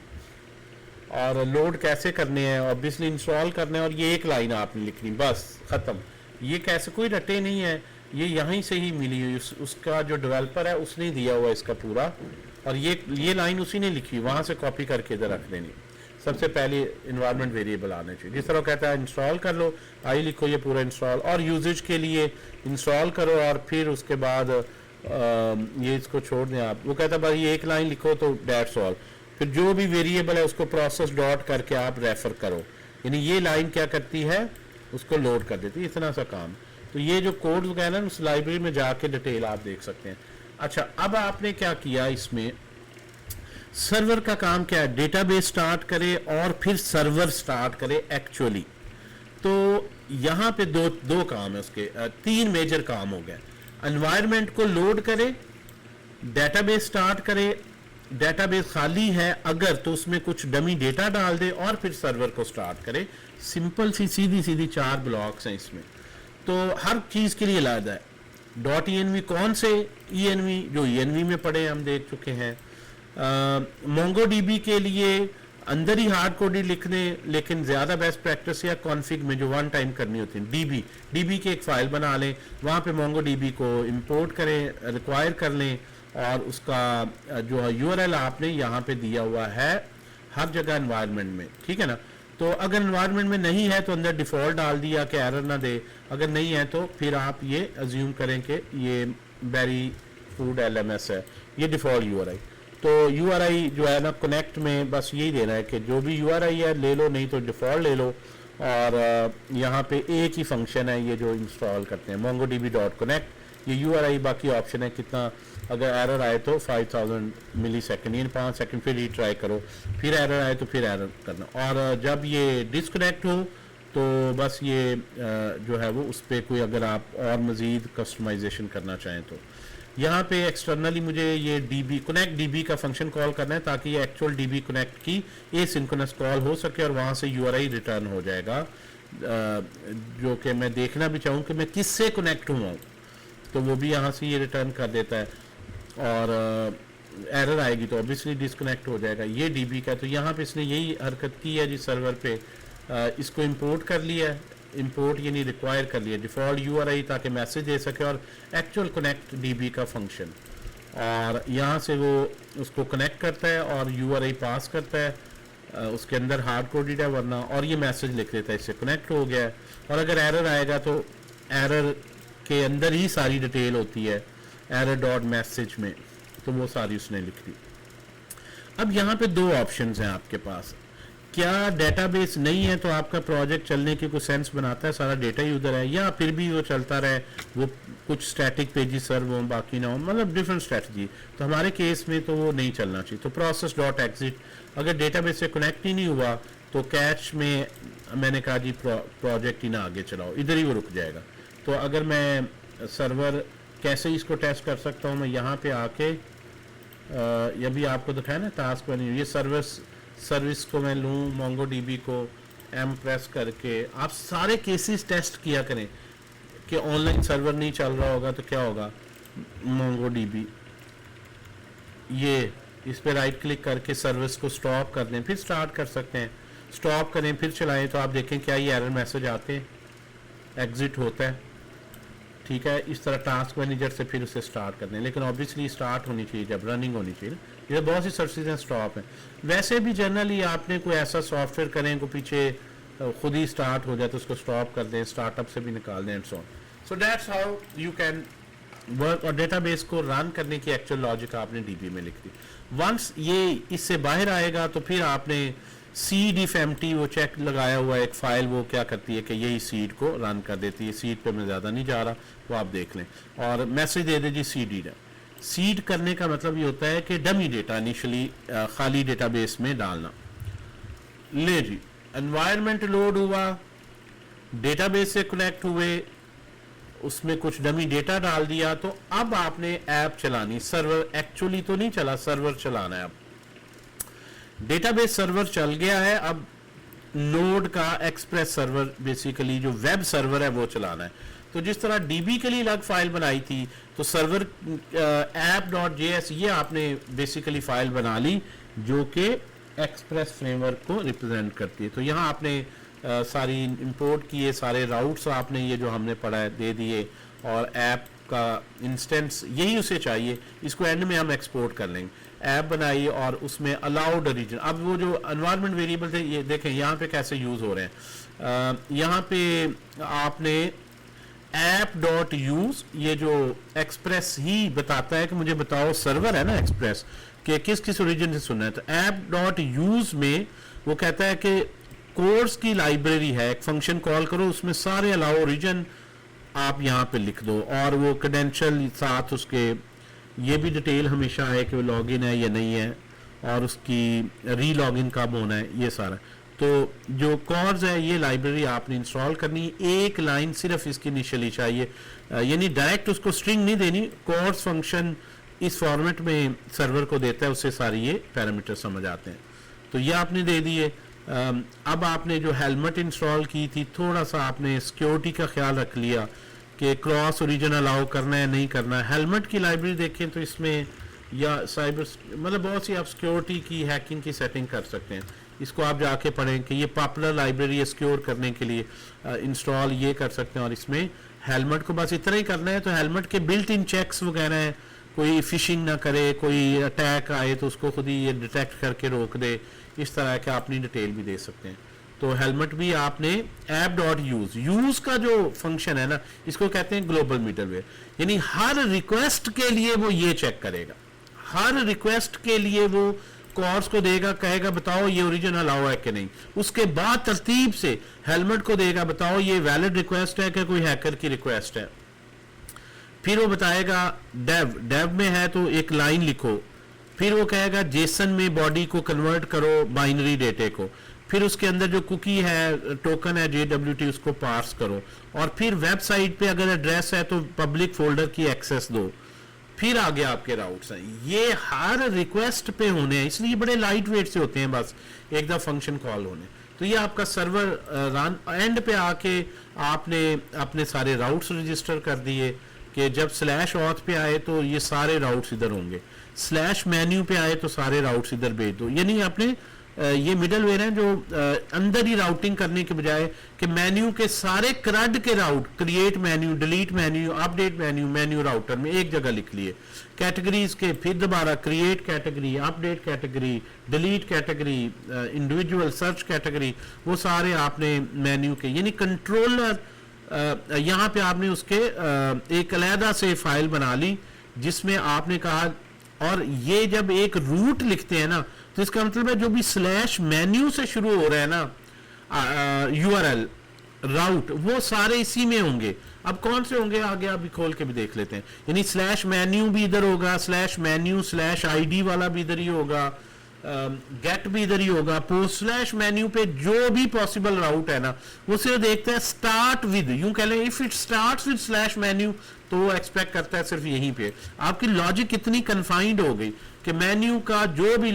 और लोड कैसे करने हैं, ऑब्वियसली इंस्टॉल करना है। और ये एक लाइन आपने लिखनी, बस ख़त्म। ये कैसे, कोई रटे नहीं है, ये यहीं से ही मिली हुई, उसका जो डेवलपर है उसने दिया हुआ इसका पूरा, और ये लाइन उसी ने लिखी, वहाँ से कॉपी करके इधर रख देनी। सबसे पहले इन्वायरमेंट वेरिएबल आने चाहिए, जिस तरह कहता है इंस्टॉल कर लो, आई लिखो ये पूरा इंस्टॉल, और यूजेज के लिए इंस्टॉल करो, और फिर उसके बाद ये इसको छोड़ दें आप। वो कहता है भाई ये एक लाइन लिखो तो दैट्स ऑल। फिर जो भी वेरिएबल है उसको प्रोसेस डॉट करके आप रेफर करो, यानी ये लाइन क्या करती है, उसको लोड कर देती है, इतना सा काम। तो ये जो कोड वगैरह उस लाइब्रेरी में जाके डिटेल आप देख सकते हैं। अच्छा, अब आपने क्या किया, इसमें सर्वर का काम क्या है, डेटाबेस स्टार्ट करे और फिर सर्वर स्टार्ट करे एक्चुअली। तो यहाँ पे दो काम है उसके, तीन मेजर काम हो गए। एनवायरनमेंट को लोड करे, डेटाबेस स्टार्ट करे, डेटाबेस खाली है अगर तो उसमें कुछ डमी डेटा डाल दे, और फिर सर्वर को स्टार्ट करे। सिंपल सी सीधी 4 ब्लॉक्स हैं इसमें, तो हर चीज़ के लिए अलग है। .env कौन से env, जो env में पढ़े हम देख चुके हैं। MongoDB के लिए अंदर ही हार्ड कोड ही लिख दें, लेकिन ज़्यादा बेस्ट प्रैक्टिस या कॉन्फ़िग में जो वन टाइम करनी होती है, DB की एक फ़ाइल बना लें, वहाँ पे MongoDB को इंपोर्ट करें, रिक्वायर कर लें, और उसका जो है URL आपने यहाँ पे दिया हुआ है हर जगह एनवायरनमेंट में, ठीक है ना। तो अगर एनवायरनमेंट में नहीं है तो अंदर डिफ़ॉल्ट डाल दिया कि एरर ना दे, अगर नहीं है तो फिर आप ये अज्यूम करें कि ये बेरी फूड LMS है, ये डिफ़ॉल्ट URI। तो URI जो है ना कनेक्ट में बस यही देना है कि जो भी URI है ले लो, नहीं तो डिफ़ॉल्ट ले लो, और यहाँ पे एक ही फंक्शन है ये जो इंस्टॉल करते हैं mongodb.connect। ये URI बाकी ऑप्शन है कितना, अगर एरर आए तो 5000 मिली सेकेंड, यानी 5 सेकंड फिर रीट्राई करो, फिर एरर आए तो फिर एरर करना। और जब ये डिस्कनेक्ट हो तो बस ये जो है वो उस पर कोई अगर आप और मज़ीद कस्टमाइजेशन करना चाहें तो यहाँ पे एक्सटर्नली मुझे ये DB कनेक्ट DB का फंक्शन कॉल करना है ताकि ये एक्चुअल DB कनेक्ट की एसिंक्रोनस कॉल हो सके और वहाँ से URI रिटर्न हो जाएगा, जो कि मैं देखना भी चाहूँ कि मैं किससे कनेक्ट हुआ हूँ, तो वो भी यहाँ से ये रिटर्न कर देता है। और एरर आएगी तो ऑब्वियसली डिस्कनेक्ट हो जाएगा। ये DB का, तो यहाँ पे इसने यही हरकत की है जी सर्वर पे, इसको इंपोर्ट कर लिया है, इंपोर्ट यानी रिक्वायर कर लिया डिफ़ॉल्ट URI ताकि मैसेज दे सके और एक्चुअल कनेक्ट DB का फंक्शन, और यहाँ से वो उसको कनेक्ट करता है और URI पास करता है, उसके अंदर हार्ड कोडेड है वरना, और ये मैसेज लिख देता है इससे कनेक्ट हो गया है। और अगर एरर आएगा तो एरर के अंदर ही सारी डिटेल होती है एरर डॉट मैसेज में, तो वो सारी उसने लिख दी। अब यहाँ पे दो ऑप्शंस हैं आपके पास, क्या डेटाबेस नहीं है तो आपका प्रोजेक्ट चलने की कोई सेंस बनाता है, सारा डेटा ही उधर है, या फिर भी वो चलता रहे, वो कुछ स्टैटिक पेजेस सर्व हों बाकी ना हो, मतलब डिफरेंट स्ट्रेटजी। तो हमारे केस में तो वो नहीं चलना चाहिए। तो प्रोसेस डॉट एग्जिट, अगर डेटाबेस से कनेक्ट ही नहीं हुआ तो कैच में मैंने कहा जी प्रोजेक्ट ही ना आगे चलाओ, इधर ही वो रुक जाएगा। तो अगर मैं सर्वर कैसे इसको टेस्ट कर सकता हूँ, मैं यहाँ पे आके ये भी आपको दिखाया ना टास्क बनी, ये सर्विस को मैं लूँ MongoDB को M प्रेस करके, आप सारे केसेस टेस्ट किया करें कि ऑनलाइन सर्वर नहीं चल रहा होगा तो क्या होगा। MongoDB ये इस पे राइट क्लिक करके सर्विस को स्टॉप कर दें, फिर स्टार्ट कर सकते हैं, स्टॉप करें फिर चलाएं तो आप देखें क्या ये एरर मैसेज आते हैं, एग्जिट होता है, ठीक है। इस तरह टास्क मैनेजर से फिर उसे स्टार्ट कर दें, लेकिन ऑब्वियसली स्टार्ट होनी चाहिए जब रनिंग होनी चाहिए। ये बहुत सी सर्विसेज हैं स्टॉप हैं। वैसे भी जनरली आपने कोई ऐसा सॉफ्टवेयर करें को पीछे खुद ही स्टार्ट हो जाए तो उसको स्टॉप कर दें, स्टार्टअप से भी निकाल दें and so on. So that's how you can work. और डेटाबेस को रन करने की एक्चुअल लॉजिक आपने DB में लिख दी। वंस ये इससे बाहर आएगा तो फिर आपने सीड इफ एम्प्टी वो चेक लगाया हुआ एक फाइल, वो क्या करती है कि यही सीड को रन कर देती है। सीड पे मैं ज़्यादा नहीं जा रहा, वो आप देख लें, और मैसेज दे दीजिए सीड। सीड करने का मतलब ये होता है कि डमी डेटा इनिशियली खाली डेटाबेस में डालना। ले जी, एनवायरनमेंट लोड हुआ, डेटाबेस से कनेक्ट हुए, उसमें कुछ डमी डेटा डाल दिया, तो अब आपने ऐप चलानी। सर्वर एक्चुअली तो नहीं चला, सर्वर चलाना है। अब डेटाबेस सर्वर चल गया है, अब नोड का एक्सप्रेस सर्वर बेसिकली जो वेब सर्वर है वो चलाना है। तो जिस तरह DB के लिए अलग फाइल बनाई थी, तो सर्वर app.js ये आपने बेसिकली फाइल बना ली जो कि एक्सप्रेस फ्रेमवर्क को रिप्रेजेंट करती है। तो यहाँ आपने सारी इंपोर्ट किए, सारे राउट्स आपने ये जो हमने पढ़ा है दे दिए, और ऐप का इंस्टेंस यही उसे चाहिए, इसको एंड में हम एक्सपोर्ट कर लेंगे। ऐप बनाई और उसमें अलाउड रीजन, अब वो जो एनवायरनमेंट वेरिएबल थे ये देखें यहाँ पे कैसे यूज हो रहे हैं। यहाँ पे आपने app.use, ये जो एक्सप्रेस ही बताता है कि मुझे बताओ सर्वर है ना एक्सप्रेस कि किस किस ओरिजिन से सुनना है, तो app.use में वो कहता है कि कोर्स की लाइब्रेरी है, एक फंक्शन कॉल करो, उसमें सारे अलाउ ओरिजिन आप यहाँ पे लिख दो, और वो क्रेडेंशियल साथ उसके ये भी डिटेल हमेशा है कि वो लॉगिन है या नहीं है, और उसकी री लॉगिन कब होना है, ये सारा। तो जो कॉर्स है ये लाइब्रेरी आपने इंस्टॉल करनी है, एक लाइन सिर्फ इसकी इनिशियली चाहिए, यानी डायरेक्ट उसको स्ट्रिंग नहीं देनी। कॉर्स फंक्शन इस फॉर्मेट में सर्वर को देता है, उससे सारी ये पैरामीटर समझ आते हैं। तो ये आपने दे दिए। अब आपने जो हेलमेट इंस्टॉल की थी, थोड़ा सा आपने सिक्योरिटी का ख्याल रख लिया कि क्रॉस ओरिजिन अलाउ करना है नहीं करना है। हेलमेट की लाइब्रेरी देखें तो इसमें या साइबर मतलब बहुत सी आप सिक्योरिटी की हैकिंग की सेटिंग कर सकते हैं। इसको आप जाके पढ़ें कि ये पॉपुलर लाइब्रेरी है, सिक्योर करने के लिए इंस्टॉल ये कर सकते हैं। और इसमें हेलमेट को बस इतना ही करना है, तो हेलमेट के बिल्ट इन चेक्स वगैरह हैं, कोई फिशिंग ना करे, कोई अटैक आए तो उसको खुद ही ये डिटेक्ट करके रोक दे, इस तरह के अपनी डिटेल भी दे सकते हैं। तो हेलमेट भी आपने app.use, यूज का जो फंक्शन है ना, इसको कहते हैं ग्लोबल मिडलवेयर, यानी हर रिक्वेस्ट के लिए वो ये चेक करेगा, हर रिक्वेस्ट के लिए वो कॉर्स को देगा, कहेगा बताओ ये ओरिजिन अलाउ है कि नहीं। उसके बाद तरतीब से हेलमेट को देगा, बताओ ये वैलिड रिक्वेस्ट है कि कोई हैकर की रिक्वेस्ट है। फिर वो बताएगा डेव में है तो एक लाइन लिखो, फिर वो कहेगा जेसन में बॉडी को कन्वर्ट करो बाइनरी डेटे को, फिर उसके अंदर जो कुकी है टोकन है JWT उसको पार्स करो, और फिर वेबसाइट पे अगर एड्रेस है तो पब्लिक फोल्डर की एक्सेस दो। फिर आगे आपके राउट्स हैं, ये हर रिक्वेस्ट पे होने हैं, इसलिए बड़े लाइट वेट से होते हैं, बस एक दफा फंक्शन कॉल होने। तो ये आपका सर्वर रन एंड पे आके आपने अपने सारे राउट्स रजिस्टर कर दिए कि जब /auth पे आए तो ये सारे राउट्स इधर होंगे, /menu पे आए तो सारे राउट्स इधर भेज दो। यानी आपने ये मिडलवेयर है जो अंदर ही राउटिंग करने के बजाय कि मेन्यू के सारे क्रड के route create menu, delete menu, update menu, menu router में एक जगह लिख लिए, कैटेगरीज के फिर दोबारा create category, update category, delete category, individual search category, वो सारे आपने मेन्यू के यानी कंट्रोलर यहाँ पे आपने उसके एक अलहदा से फाइल बना ली जिसमें आपने कहा। और ये जब एक रूट लिखते हैं ना तो इसका मतलब है जो भी /menu से शुरू हो रहा है ना URL राउट वो सारे इसी में होंगे। अब कौन से होंगे आगे आप भी खोल के भी देख लेते हैं। यानी /menu भी इधर होगा, /menu /id वाला भी इधर ही होगा, गेट भी इधर ही होगा, पोस्ट /menu पे जो भी पॉसिबल राउट है ना वो सिर्फ देखते हैं स्टार्ट विद, यूं कह लें if it starts with /menu तो वो एक्सपेक्ट करता है सिर्फ यहीं पे। आपकी लॉजिक इतनी कन्फाइंड हो गई कि मेन्यू का जो भी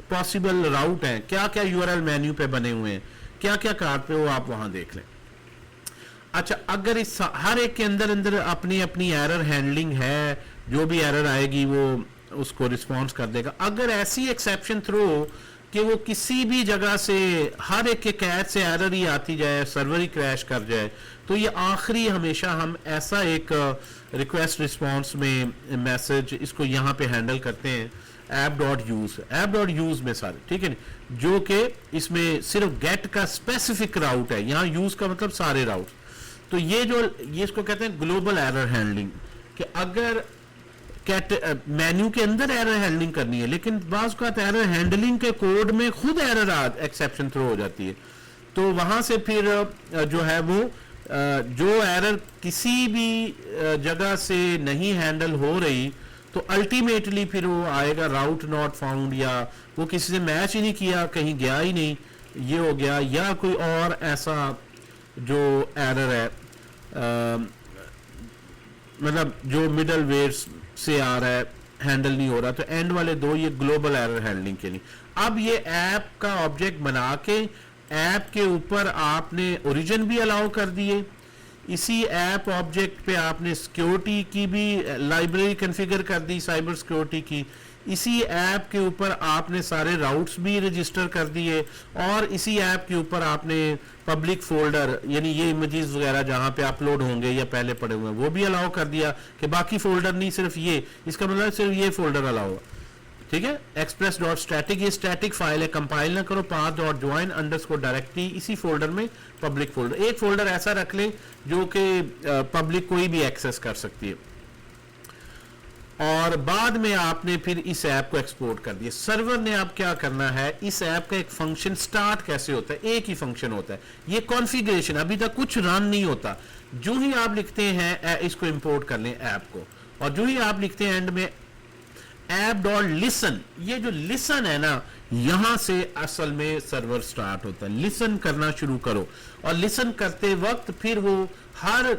पॉसिबल राउट है, क्या क्या URL मेन्यू पे बने हुए हैं, क्या क्या कार्ड पे, वो आप वहां देख लें। अच्छा, अगर इस हर एक के अंदर अंदर अपनी अपनी एरर हैंडलिंग है, जो भी एरर आएगी वो उसको रिस्पॉन्स कर देगा। अगर ऐसी एक्सेप्शन थ्रो कि वो किसी भी जगह से हर एक के कैच से एरर ही आती जाए, सर्वर ही क्रैश कर जाए, तो ये आखिरी हमेशा हम ऐसा एक रिक्वेस्ट रिस्पॉन्स में मैसेज इसको यहाँ पे हैंडल करते हैं app.use में सारे, ठीक है ना, जो कि इसमें सिर्फ गेट का स्पेसिफिक राउट है, यहाँ यूज का मतलब सारे राउट। तो ये इसको कहते हैं ग्लोबल एरर हैंडलिंग, कि अगर मेन्यू के अंदर एरर हैंडलिंग करनी है लेकिन बाज़ का एरर हैंडलिंग के कोड में खुद एरर एक्सेप्शन थ्रो हो जाती है, तो वहां से फिर जो है वो जो एरर किसी भी जगह से नहीं हैंडल हो रही तो अल्टीमेटली फिर वो आएगा राउट नॉट फाउंड, या वो किसी से मैच ही नहीं किया, कहीं गया ही नहीं, ये हो गया, या कोई और ऐसा जो एरर है मतलब जो मिडल वेयर्स से आ रहा है हैंडल नहीं हो रहा, तो एंड वाले दो ये ग्लोबल एरर हैंडलिंग के लिए। अब ये ऐप का ऑब्जेक्ट बना के ऐप के ऊपर आपने ओरिजिन भी अलाउ कर दिए, इसी ऐप ऑब्जेक्ट पे आपने सिक्योरिटी की भी लाइब्रेरी कॉन्फ़िगर कर दी, साइबर सिक्योरिटी की, इसी ऐप के ऊपर आपने सारे राउट्स भी रजिस्टर कर दिए, और इसी ऐप के ऊपर आपने पब्लिक फोल्डर यानी ये इमेजेस वगैरह जहां पे अपलोड होंगे या पहले पड़े हुए हैं वो भी अलाउ कर दिया कि बाकी फोल्डर नहीं, सिर्फ ये, इसका मतलब सिर्फ ये फोल्डर अलाउ है, ठीक है। express.static ये स्टैटिक फाइल है, कंपाइल ना करो, path.join_directory इसी फोल्डर में पब्लिक फोल्डर, एक फोल्डर ऐसा रख लें जो कि पब्लिक कोई भी एक्सेस कर सकती है। और बाद में आपने फिर इस ऐप को एक्सपोर्ट कर दिया। सर्वर ने अब क्या करना है, इस ऐप का एक फंक्शन स्टार्ट कैसे होता है, एक ही फंक्शन होता है, ये कॉन्फ़िगरेशन अभी तक कुछ रन नहीं होता। जो ही आप लिखते हैं इसको इंपोर्ट कर लें ऐप को, और जो ही आप लिखते हैं एंड में app.listen, ये जो लिसन है ना यहां से असल में सर्वर स्टार्ट होता है। लिसन करना शुरू करो, और लिसन करते वक्त फिर वो हर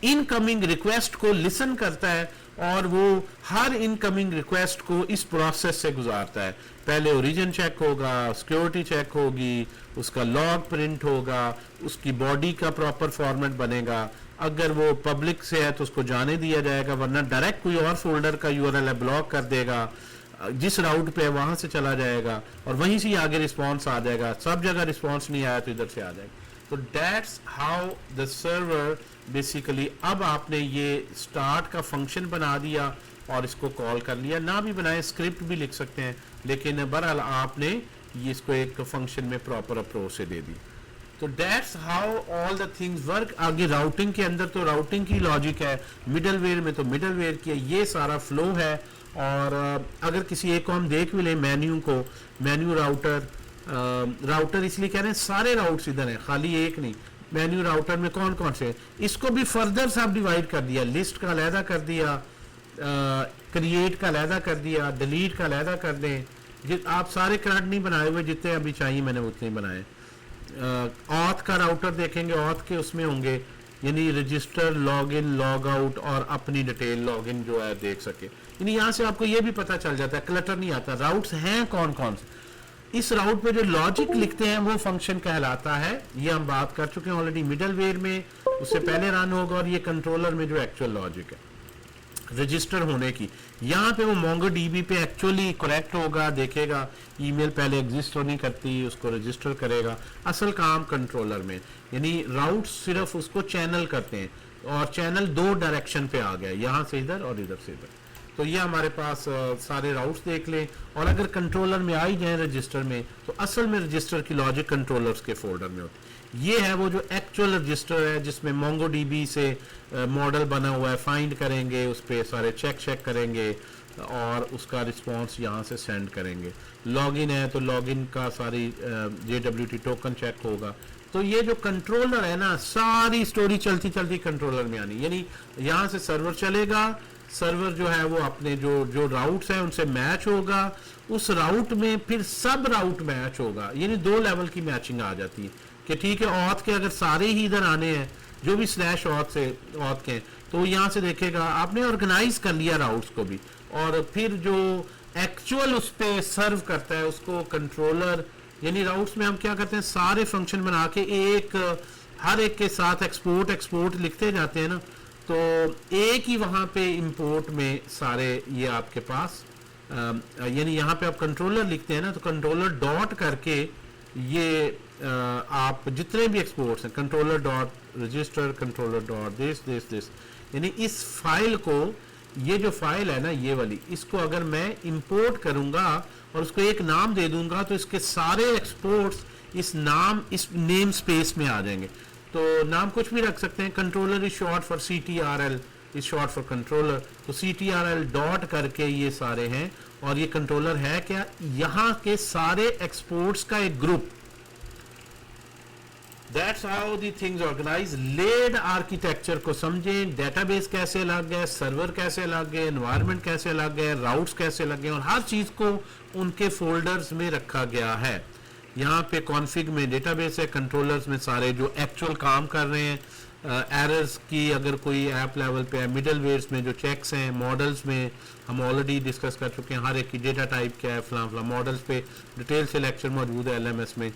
इनकमिंग रिक्वेस्ट को लिसन करता है, और वो हर इनकमिंग रिक्वेस्ट को इस प्रोसेस से गुजारता है। पहले ओरिजिन चेक होगा, सिक्योरिटी चेक होगी, उसका लॉग प्रिंट होगा, उसकी बॉडी का प्रॉपर फॉर्मेट बनेगा, अगर वो पब्लिक से है तो उसको जाने दिया जाएगा, वरना डायरेक्ट कोई और फोल्डर का URL है ब्लॉक कर देगा, जिस राउट पे है वहां से चला जाएगा, और वहीं से आगे रिस्पॉन्स आ जाएगा। सब जगह रिस्पॉन्स नहीं आया तो इधर से आ जाएगा। तो that's how the server basically, अब आपने ये स्टार्ट का फंक्शन बना दिया और इसको कॉल कर लिया, ना भी बनाए स्क्रिप्ट भी लिख सकते हैं, लेकिन बहरहाल आपने ये इसको एक फंक्शन में प्रॉपर अप्रोच से दे दी। तो that's how all the things work. आगे राउटिंग के अंदर तो राउटिंग की लॉजिक है, मिडलवेयर में तो मिडलवेयर की, ये सारा फ्लो है, और अगर किसी एक को हम देख भी लें, मेन्यू को, मेन्यू राउटर, राउटर इसलिए कह रहे हैं सारे राउट्स इधर हैं, खाली एक नहीं। मेन्यू राउटर में कौन कौन से, इसको भी फर्दर सब डिवाइड कर दिया, लिस्ट का अलहदा कर दिया, क्रिएट का अलहदा कर दिया, डिलीट का अलहदा कर दें। आप सारे करंट नहीं बनाए हुए, जितने अभी चाहिए मैंने उतने ही बनाए। ऑथ का राउटर देखेंगे, ऑथ के उसमें होंगे यानी register, log in, log out और अपनी डिटेल लॉग इन जो है देख सके। यानी यहाँ से आपको ये भी पता चल जाता है, क्लटर नहीं आता, राउट्स हैं कौन कौन से। इस राउट पे जो लॉजिक लिखते हैं वो फंक्शन कहलाता है, ये हम बात कर चुके हैं ऑलरेडी मिडलवेयर में, उससे पहले रन होगा। और ये कंट्रोलर में जो एक्चुअल लॉजिक है रजिस्टर होने की, यहाँ पे वो मोंगोडीबी पे एक्चुअली करेक्ट होगा, देखेगा ईमेल पहले एग्जिस्ट नहीं करती, उसको रजिस्टर करेगा। असल काम कंट्रोलर में, यानी राउट सिर्फ उसको चैनल करते हैं, और चैनल दो डायरेक्शन पे आ गया, यहाँ से इधर और इधर से इधर। तो ये हमारे पास सारे राउट्स देख लें। और अगर कंट्रोलर में आ ही जाए रजिस्टर में, तो असल में रजिस्टर की लॉजिक कंट्रोलर्स के फोल्डर में होती है। ये है वो जो एक्चुअल रजिस्टर है, जिसमें मोंगोडीबी से मॉडल बना हुआ है, फाइंड करेंगे, उस पर सारे चेक करेंगे और उसका रिस्पांस यहाँ से सेंड करेंगे। लॉगिन है तो लॉगिन का सारी JWT टोकन चेक होगा। तो ये जो कंट्रोलर है ना, सारी स्टोरी चलती चलती कंट्रोलर में आनी, यानी यहाँ से सर्वर चलेगा, सर्वर जो है वो अपने जो राउट्स हैं उनसे मैच होगा, उस राउट में फिर सब राउट मैच होगा, यानी दो लेवल की मैचिंग आ जाती है कि ठीक है ऑथ के अगर सारे ही इधर आने हैं, जो भी स्लैश ऑथ के, तो यहाँ से देखेगा आपने ऑर्गेनाइज कर लिया राउट्स को भी, और फिर जो एक्चुअल उस पर सर्व करता है उसको कंट्रोलर, यानी राउट्स में हम क्या करते हैं, सारे फंक्शन बना के एक हर एक के साथ एक्सपोर्ट लिखते जाते हैं ना, तो एक ही वहाँ पे इंपोर्ट में सारे ये आपके पास यानी यहाँ पे आप कंट्रोलर लिखते हैं ना, तो कंट्रोलर डॉट करके ये आप जितने भी एक्सपोर्ट्स हैं, controller dot register, controller dot this, यानी इस फाइल को, ये जो फाइल है ना ये वाली, इसको अगर मैं इंपोर्ट करूंगा और उसको एक नाम दे दूंगा, तो इसके सारे एक्सपोर्ट्स इस नेम स्पेस में आ जाएंगे। तो नाम कुछ भी रख सकते हैं, controller is short for CTRL is short for controller, तो CTRL डॉट करके ये सारे हैं। और ये कंट्रोलर है क्या, यहाँ के सारे एक्सपोर्ट्स का एक ग्रुप। That's how the things organize। Layered architecture को समझें, डेटाबेस कैसे अलग है, सर्वर कैसे अलग है, एनवायरनमेंट कैसे अलग है, राउट्स कैसे अलग है, और हर चीज को उनके फोल्डर्स में रखा गया है। यहाँ पे कॉन्फ़िग में डेटाबेस है, कंट्रोलर्स में सारे जो एक्चुअल काम कर रहे हैं, एरर्स की अगर कोई ऐप लेवल पे है, मिडलवेयर्स में जो चेक्स हैं, मॉडल्स में हम ऑलरेडी डिस्कस कर चुके हैं, हर एक की डेटा टाइप क्या है, फला मॉडल्स पे डिटेल से लेक्चर मौजूद है LMS में।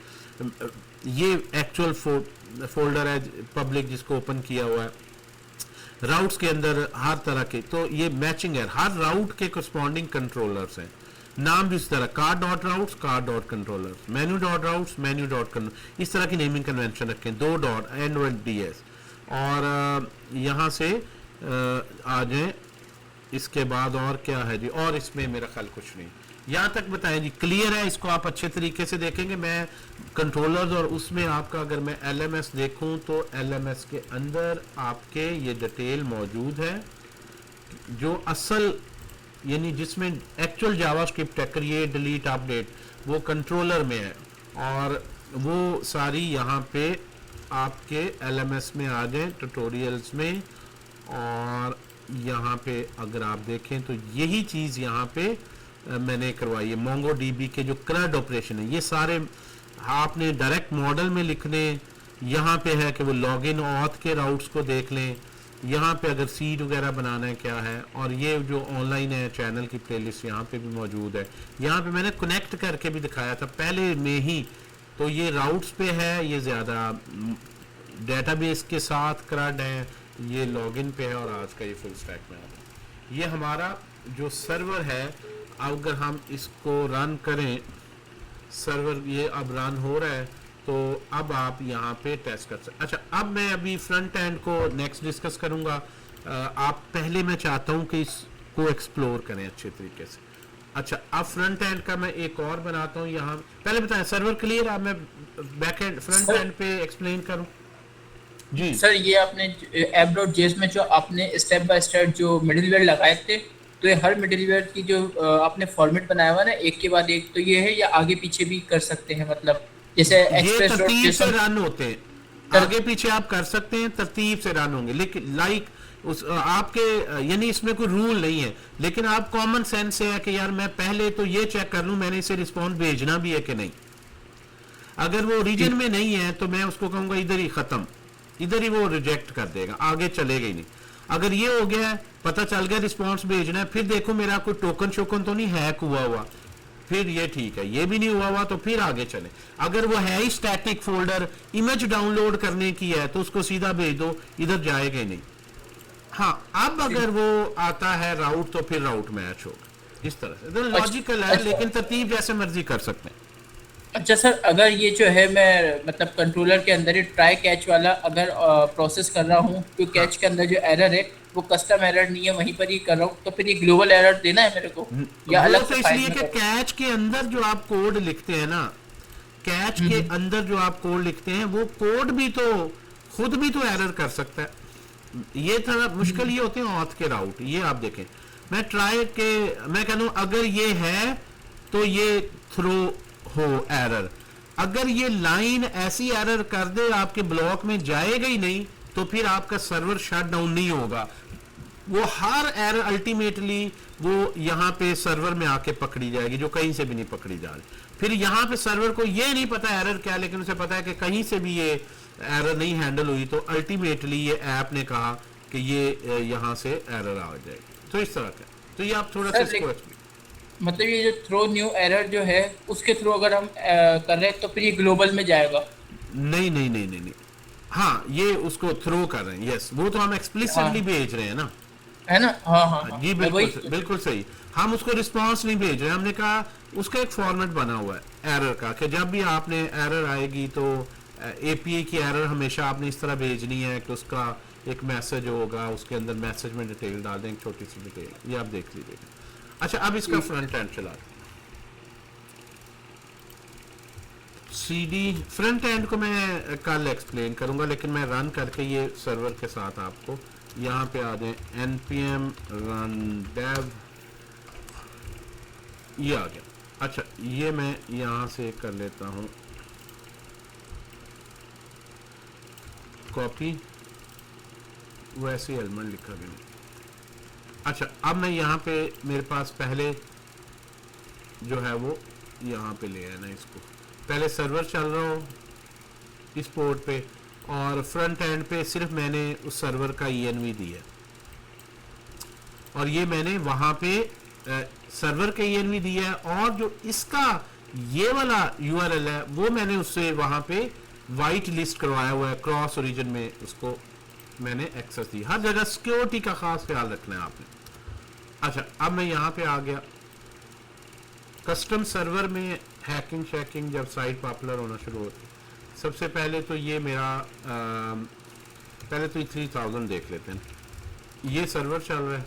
ये एक्चुअल फोल्डर है पब्लिक जिसको ओपन किया हुआ है। राउट्स के अंदर हर तरह के, तो ये मैचिंग है, हर राउट के करस्पॉन्डिंग कंट्रोलर्स हैं। नाम भी इस तरह, car dot routes, car dot controllers, menu dot routes, menu dot controller, इस तरह की नेमिंग कन्वेंशन रखें, 2 डॉट NODS। और यहाँ से आ जाए, इसके बाद और क्या है जी, और इसमें मेरा ख्याल कुछ नहीं, यहाँ तक बताएं जी, क्लियर है। इसको आप अच्छे तरीके से देखेंगे। मैं कंट्रोलर्स और उसमें आपका अगर मैं LMS देखूं तो LMS के अंदर आपके ये डिटेल मौजूद है, जो असल यानी जिसमें एक्चुअल जावास्क्रिप्ट है, क्रिएट, डिलीट, अपडेट, वो कंट्रोलर में है, और वो सारी यहाँ पे आपके LMS में आ जाए ट्यूटोरियल्स में। और यहाँ पे अगर आप देखें तो यही चीज़ यहाँ पे मैंने करवाई है। MongoDB के जो CRUD ऑपरेशन है, ये सारे आपने डायरेक्ट मॉडल में लिखने, यहाँ पे है कि वो लॉगिन ऑथ के राउट्स को देख लें, यहाँ पे अगर सीड वगैरह बनाना है क्या है, और ये जो ऑनलाइन है चैनल की प्लेलिस्ट यहाँ पे भी मौजूद है। यहाँ पे मैंने कनेक्ट करके भी दिखाया था पहले में ही, तो ये राउट्स पे है, ये ज़्यादा डेटाबेस के साथ CRUD है, ये लॉगिन पे है, और आज का ये फुल स्टैक में आता है। ये हमारा जो सर्वर है, अगर हम इसको रन करें, सर्वर ये अब रन हो रहा है, तो अब आप यहाँ पे टेस्ट कर सकते। अच्छा, अब मैं अभी फ्रंट एंड को नेक्स्ट डिस्कस करूँगा। आप पहले मैं चाहता हूँ कि इसको एक्सप्लोर करें अच्छे तरीके से। अच्छा, अब फ्रंट एंड का मैं एक और बनाता हूँ। यहाँ पहले बताएं सर्वर क्लियर, अब मैं बैक एंड फ्रंट एंड पे एक्सप्लेन करूँ जी। सर ये आपने app.js में जो आपने स्टेप बाय स्टेप जो मिडिलवेयर लगाए थे, तो ये हर मिडिलवेयर की जो आपने फॉर्मेट बनाया हुआ है ना एक के बाद एक, तो ये है या आगे पीछे भी कर सकते हैं, मतलब जैसे ये एक्सप्रेस डॉट तरतीब से जेसन रन होते हैं, तर आगे पीछे आप कर सकते हैं, तरतीब से रन होंगे, लेकिन लाइक उस आपके यानी इसमें कोई रूल नहीं है, लेकिन आप कॉमन सेंस से है कि यार मैं पहले तो ये चेक कर लूं मैंने इसे रिस्पॉन्स भेजना भी है कि नहीं। अगर वो रीजन में नहीं है तो मैं उसको कहूंगा इधर ही खत्म, इधर ही वो रिजेक्ट कर देगा, आगे चलेगा ही नहीं। अगर ये हो गया है, पता चल गया रिस्पॉन्स भेजना है, फिर देखो मेरा कोई टोकन शोकन तो नहीं हैक हुआ हुआ, फिर ये ठीक है, ये भी नहीं हुआ हुआ तो फिर आगे चले। अगर वो है ही स्टैटिक फोल्डर, इमेज डाउनलोड करने की है तो उसको सीधा भेज दो, इधर जाएगा ही नहीं। हाँ, अब अगर वो आता है राउट तो फिर राउट मैच होगा, इस तरह से। तो लॉजिकल है, अच्छा लेकिन तरतीब जैसे मर्जी कर सकते हैं। अच्छा सर, अगर ये जो है मैं मतलब कंट्रोलर के अंदर ही ट्राई कैच वाला अगर प्रोसेस कर रहा हूँ, तो हाँ, कैच के अंदर जो एरर है वो कस्टम एरर नहीं है, वहीं पर ही कर रहा हूँ, तो फिर ये ग्लोबल एरर देना है मेरे को या वो अलग तो से फाइल इसलिए में कि करना कैच के अंदर जो आप कोड लिखते हैं ना, कैच है? के अंदर जो आप कोड लिखते हैं वो कोड भी तो खुद भी तो एरर कर सकता है। ये थोड़ा मुश्किल ये होते हैं ऑथ के राउट। ये आप देखें, मैं ट्राई के मैं कह दूं अगर ये है तो ये थ्रो हो एरर, अगर ये लाइन ऐसी एरर कर दे आपके ब्लॉक में जाएगा ही नहीं तो फिर आपका सर्वर शट डाउन नहीं होगा। वो हर एरर अल्टीमेटली वो यहाँ पे सर्वर में आके पकड़ी जाएगी जो कहीं से भी नहीं पकड़ी जा रही। फिर यहाँ पे सर्वर को ये नहीं पता एरर क्या है, लेकिन उसे पता है कि कहीं से भी ये एरर नहीं हैंडल हुई तो अल्टीमेटली ये ऐप ने कहा कि ये यहाँ से एरर आ जाएगी। तो इस तरह का, तो ये आप थोड़ा सा सर इसको मतलब ये जो थ्रो न्यू एरर जो है उसके थ्रू अगर हम कर रहे हैं तो फिर ये ग्लोबल में जाएगा? नहीं नहीं नहीं नहीं नहीं, हाँ ये उसको थ्रो कर रहे हैं, यस वो तो हम एक्सप्लिसिटली हाँ भेज रहे हैं ना। है ना, हाँ हाँ हाँ, जी मैं वही बिल्कुल बिल्कुल सही, हम उसको रिस्पांस नहीं भेज रहे, हमने कहा उसका एक फॉर्मेट बना हुआ है एरर का कि जब भी आपने एरर आएगी तो एपीआई की एरर हमेशा आपने इस तरह भेजनी है कि उसका एक मैसेज होगा, उसके अंदर मैसेज में डिटेल डाल दें, छोटी सी डिटेल, ये आप देख लीजिएगा। अच्छा, अब इसका फ्रंट एंड चला सीडी फ्रंट एंड को मैं कल एक्सप्लेन करूंगा, लेकिन मैं रन करके ये सर्वर के साथ आपको यहाँ पे आ जाए npm run dev, ये आ गया। अच्छा, ये मैं यहाँ से कर लेता हूँ कॉपी, वैसे एलिमेंट लिखा भी नहीं। अच्छा, अब मैं यहाँ पे मेरे पास पहले जो है वो यहाँ पे ले आना, इसको पहले सर्वर चल रहा हो इस पोर्ट पे और फ्रंट एंड पे सिर्फ मैंने उस सर्वर का env दिया और ये मैंने वहां पे सर्वर का env दिया है, और जो इसका ये वाला URL है वो मैंने उससे वहां पे वाइट लिस्ट करवाया हुआ है, क्रॉस ओरिजिन में उसको मैंने एक्सेस दी। हर जगह सिक्योरिटी का खास ख्याल रखना है आपने। अच्छा, अब मैं यहाँ पे आ गया कस्टम सर्वर में। हैकिंग शैकिंग जब साइट पॉपुलर होना शुरू होती, सबसे पहले तो ये मेरा पहले तो 3000 देख लेते हैं। ये सर्वर चल रहा है,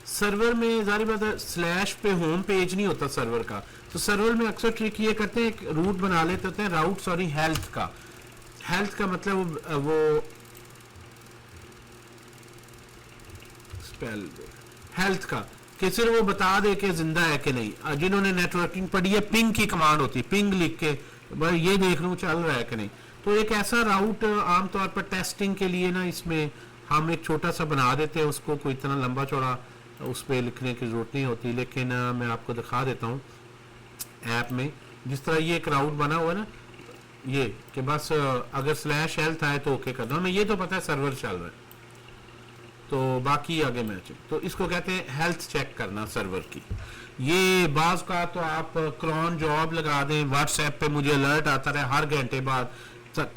सर्वर में जारी बात है स्लैश पे होम पेज नहीं होता सर्वर का, तो सर्वर में अक्सर ट्रिक ये करते हैं, एक रूट बना लेते होते हैं, राउट सॉरी हेल्थ का। हेल्थ का मतलब वो स्पेल हेल्थ का कि सिर्फ वो बता दे कि जिंदा है कि नहीं। जिन्होंने नेटवर्किंग पढ़ी है, पिंग की कमांड होती है, पिंग लिख के भाई ये देख लूँ चल रहा है कि नहीं। तो एक ऐसा राउट आमतौर पर टेस्टिंग के लिए ना, इसमें हम एक छोटा सा बना देते हैं, उसको कोई इतना लंबा चौड़ा उस पर लिखने की जरूरत नहीं होती। लेकिन मैं आपको दिखा देता हूँ ऐप में, जिस तरह ये एक राउट बना हुआ है ना, ये कि बस अगर स्लैश हेल्थ आए तो ओके कर दो, हमें ये तो पता है सर्वर चल रहा है, तो बाकी आगे मैच। तो इसको कहते हैं हेल्थ चेक करना सर्वर की। ये बाज का तो आप क्रॉन जॉब लगा दें, व्हाट्सएप पे मुझे अलर्ट आता रहे हर घंटे बाद,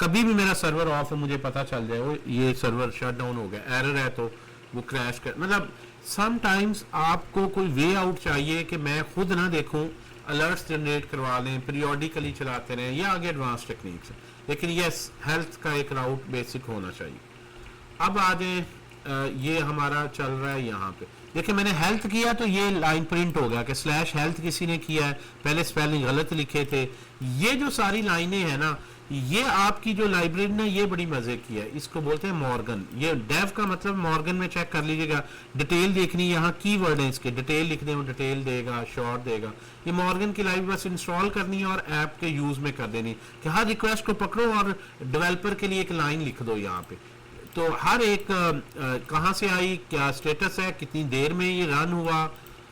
कभी भी मेरा सर्वर ऑफ है मुझे पता चल जाए वो ये सर्वर शट डाउन हो गया, एरर है तो वो क्रैश कर। मतलब समटाइम्स आपको कोई वे आउट चाहिए कि मैं खुद ना देखूं, अलर्ट्स जनरेट करवा लें, पीरियोडिकली चलाते रहें, ये आगे एडवांस टेक्निक्स है। लेकिन यस, हेल्थ का एक राउट बेसिक होना चाहिए। अब आ जाए ये हमारा चल रहा है यहाँ पे, देखिए मैंने हेल्थ किया तो ये लाइन प्रिंट हो गया कि स्लैश हेल्थ किसी ने किया है, पहले स्पेलिंग गलत लिखे थे। ये जो सारी लाइनें हैं ना, ये आपकी जो लाइब्रेरी ना ये बड़ी मजे की है, इसको बोलते हैं मॉर्गन। ये डेव का मतलब मॉर्गन में चेक कर लीजिएगा, डिटेल देखनी है, यहाँ की वर्ड है इसके, डिटेल लिखने में डिटेल देगा, शॉर्ट देगा। ये मॉर्गन की लाइब्रेरी बस इंस्टॉल करनी है और ऐप के यूज में कर देनी कि हर रिक्वेस्ट को पकड़ो और डेवलपर के लिए एक लाइन लिख दो यहाँ पे। तो हर एक कहाँ से आई, क्या स्टेटस है, कितनी देर में ये रन हुआ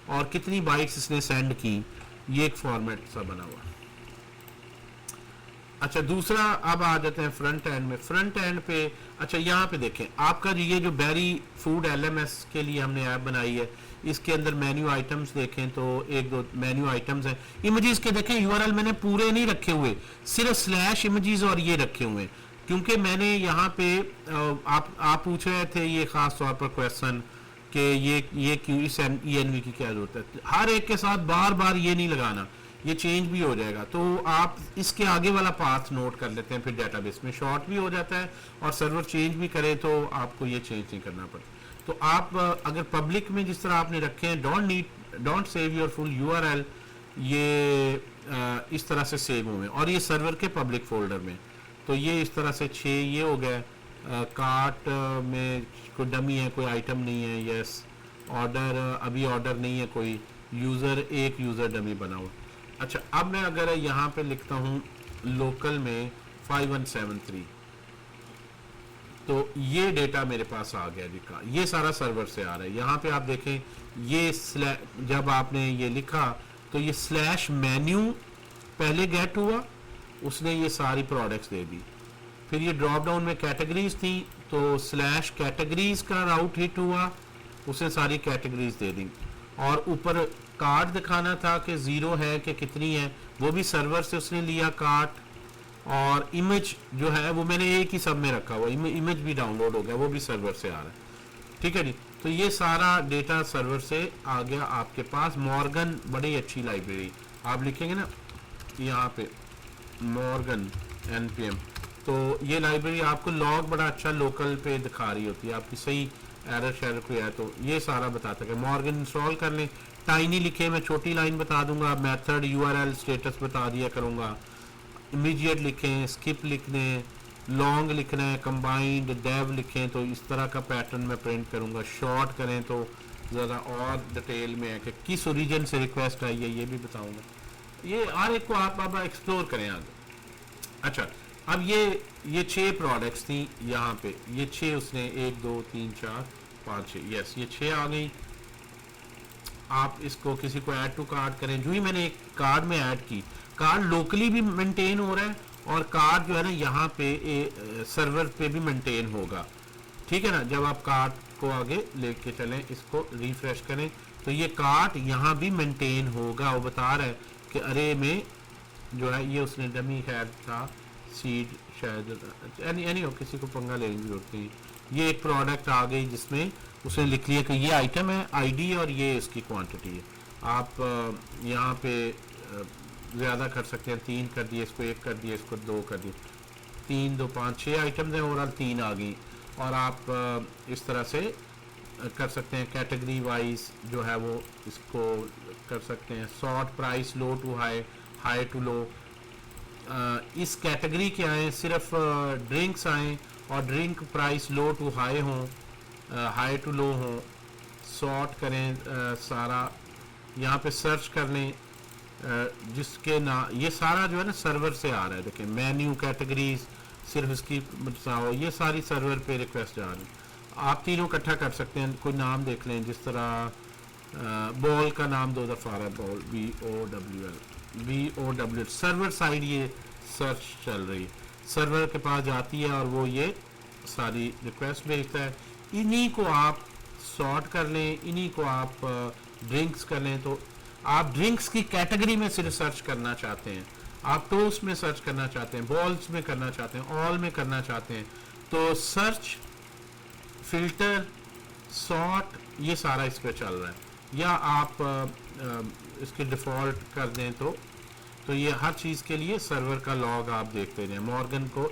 और कितनी बाइट्स इसने सेंड की, ये एक फॉर्मेट सा बना हुआ है। अच्छा दूसरा, अब आ जाते हैं फ्रंट एंड में। फ्रंट एंड पे अच्छा यहाँ पे देखें, आपका ये जो बेरी फूड LMS के लिए हमने ऐप बनाई है, इसके अंदर मेन्यू आइटम्स देखें तो एक दो मेन्यू आइटम्स हैं। इमेजेस के देखें URL मैंने पूरे नहीं रखे हुए, सिर्फ स्लैश इमेजेस और ये रखे हुए हैं, क्योंकि मैंने यहाँ पे आप पूछ रहे थे ये खास तौर पर क्वेश्चन कि ये क्यों इस ENV की क्या जरूरत है। हर एक के साथ बार बार ये नहीं लगाना, ये चेंज भी हो जाएगा। तो आप इसके आगे वाला पाथ नोट कर लेते हैं, फिर डेटाबेस में शॉर्ट भी हो जाता है और सर्वर चेंज भी करे तो आपको ये चेंज नहीं करना पड़ता। तो आप अगर पब्लिक में जिस तरह आपने रखे हैं, don't save your full URL, ये इस तरह से सेव हुए और ये सर्वर के पब्लिक फोल्डर में। तो ये इस तरह से 6 ये हो गया। कार्ट में कोई डमी है, कोई आइटम नहीं है, यस। ऑर्डर अभी ऑर्डर नहीं है कोई, यूज़र एक यूज़र डमी बना हुआ। अच्छा अब मैं अगर यहाँ पे लिखता हूँ लोकल में 5173, तो ये डेटा मेरे पास आ गया जी का, ये सारा सर्वर से आ रहा है। यहाँ पे आप देखें ये जब आपने ये लिखा तो ये स्लैश मेन्यू पहले गेट हुआ, उसने ये सारी प्रोडक्ट्स दे दी। फिर ये ड्रॉप डाउन में कैटेगरीज थी तो स्लैश कैटेगरीज का राउट हिट हुआ, उसने सारी कैटेगरीज दे दी। और ऊपर कार्ड दिखाना था कि 0 है कि कितनी है, वो भी सर्वर से उसने लिया कार्ड। और इमेज जो है वो मैंने एक ही सब में रखा हुआ, इमेज भी डाउनलोड हो गया, वो भी सर्वर से आ रहा है। ठीक है जी, तो ये सारा डेटा सर्वर से आ गया आपके पास। मॉर्गन बड़ी अच्छी लाइब्रेरी, आप लिखेंगे ना यहाँ पे मॉर्गन NPM, तो ये लाइब्रेरी आपको लॉग बड़ा अच्छा लोकल पे दिखा रही होती है, आपकी सही एरर शेयर कोई है तो ये सारा बताता है। मॉर्गन इंस्टॉल कर लें, टाइनी लिखे, मैं छोटी लाइन बता दूंगा, मेथड URL स्टेटस बता दिया करूंगा। इमीडिएट लिखें, स्किप लिख दें, लॉन्ग लिखना है, कंबाइंड डेव लिखें तो इस तरह का पैटर्न मैं प्रिंट करूंगा। शॉर्ट करें तो ज़रा और डिटेल में है कि किस ओरिजिन से रिक्वेस्ट आई है, ये भी बताऊंगा। ये हर एक को आप अब एक्सप्लोर करें आगे। अच्छा अब ये 6 प्रोडक्ट्स थी यहाँ पे, ये 6 उसने 1 2 3 4 5 6, यस ये 6 आ गई। आप इसको किसी को ऐड टू कार्ड करें, जो ही मैंने एक कार्ड में ऐड की, कार्ड लोकली भी मेंटेन हो रहा है और कार्ड जो है ना यहाँ पे सर्वर पे भी मेंटेन होगा। ठीक है ना, जब आप कार्ड को आगे लेके चलें, इसको रिफ्रेश करें तो ये कार्ड यहाँ भी मेंटेन होगा। वो बता रहा है कि अरे में जो है ये उसने डमी खैर था सीड शायद, एनी हो, किसी को पंगा लेने की जरूरत नहीं। ये एक प्रोडक्ट आ गई जिसमें उसने लिख लिया कि ये आइटम है, ID और ये इसकी क्वांटिटी है। आप यहाँ पे ज़्यादा कर सकते हैं, 3 कर दिए, इसको 1 कर दिए, इसको 2 कर दिए, 3 2 5 6 आइटम्स हैं, ओवरऑल 3 आ गई। और आप इस तरह से कर सकते हैं कैटेगरी वाइज जो है वो इसको कर सकते हैं। Sort price low to high, high to low. इस कैटेगरी के आए सिर्फ ड्रिंक्स आए और drink price low to high हों, हाई टू लो हों। सॉर्ट करें सारा, यहाँ पे सर्च कर लें जिसके ना, ये सारा जो है ना सर्वर से आ रहा है। देखें मेन्यू कैटेगरीज सिर्फ इसकी बताओ, ये सारी सर्वर पे रिक्वेस्ट जा रही है। आप तीनों इकट्ठा कर सकते हैं, कोई नाम देख लें, जिस तरह बॉल का नाम 2 दफ़ा आ रहा है, बॉल BOWL सर्वर साइड ये सर्च चल रही है, सर्वर के पास जाती है और वो ये सारी रिक्वेस्ट भेजता है। इन्हीं को आप सॉर्ट कर लें, इन्हीं को आप ड्रिंक्स कर लें। तो आप ड्रिंक्स की कैटेगरी में सिर्फ सर्च करना चाहते हैं, आप टोस्ट में सर्च करना चाहते हैं, बॉल्स में करना चाहते हैं, ऑल में करना चाहते हैं, तो सर्च, फिल्टर, सॉर्ट, ये सारा इस पे चल रहा है। या आप इसके डिफ़ॉल्ट कर दें तो ये हर चीज़ के लिए सर्वर का लॉग आप देखते रहें। मॉर्गन को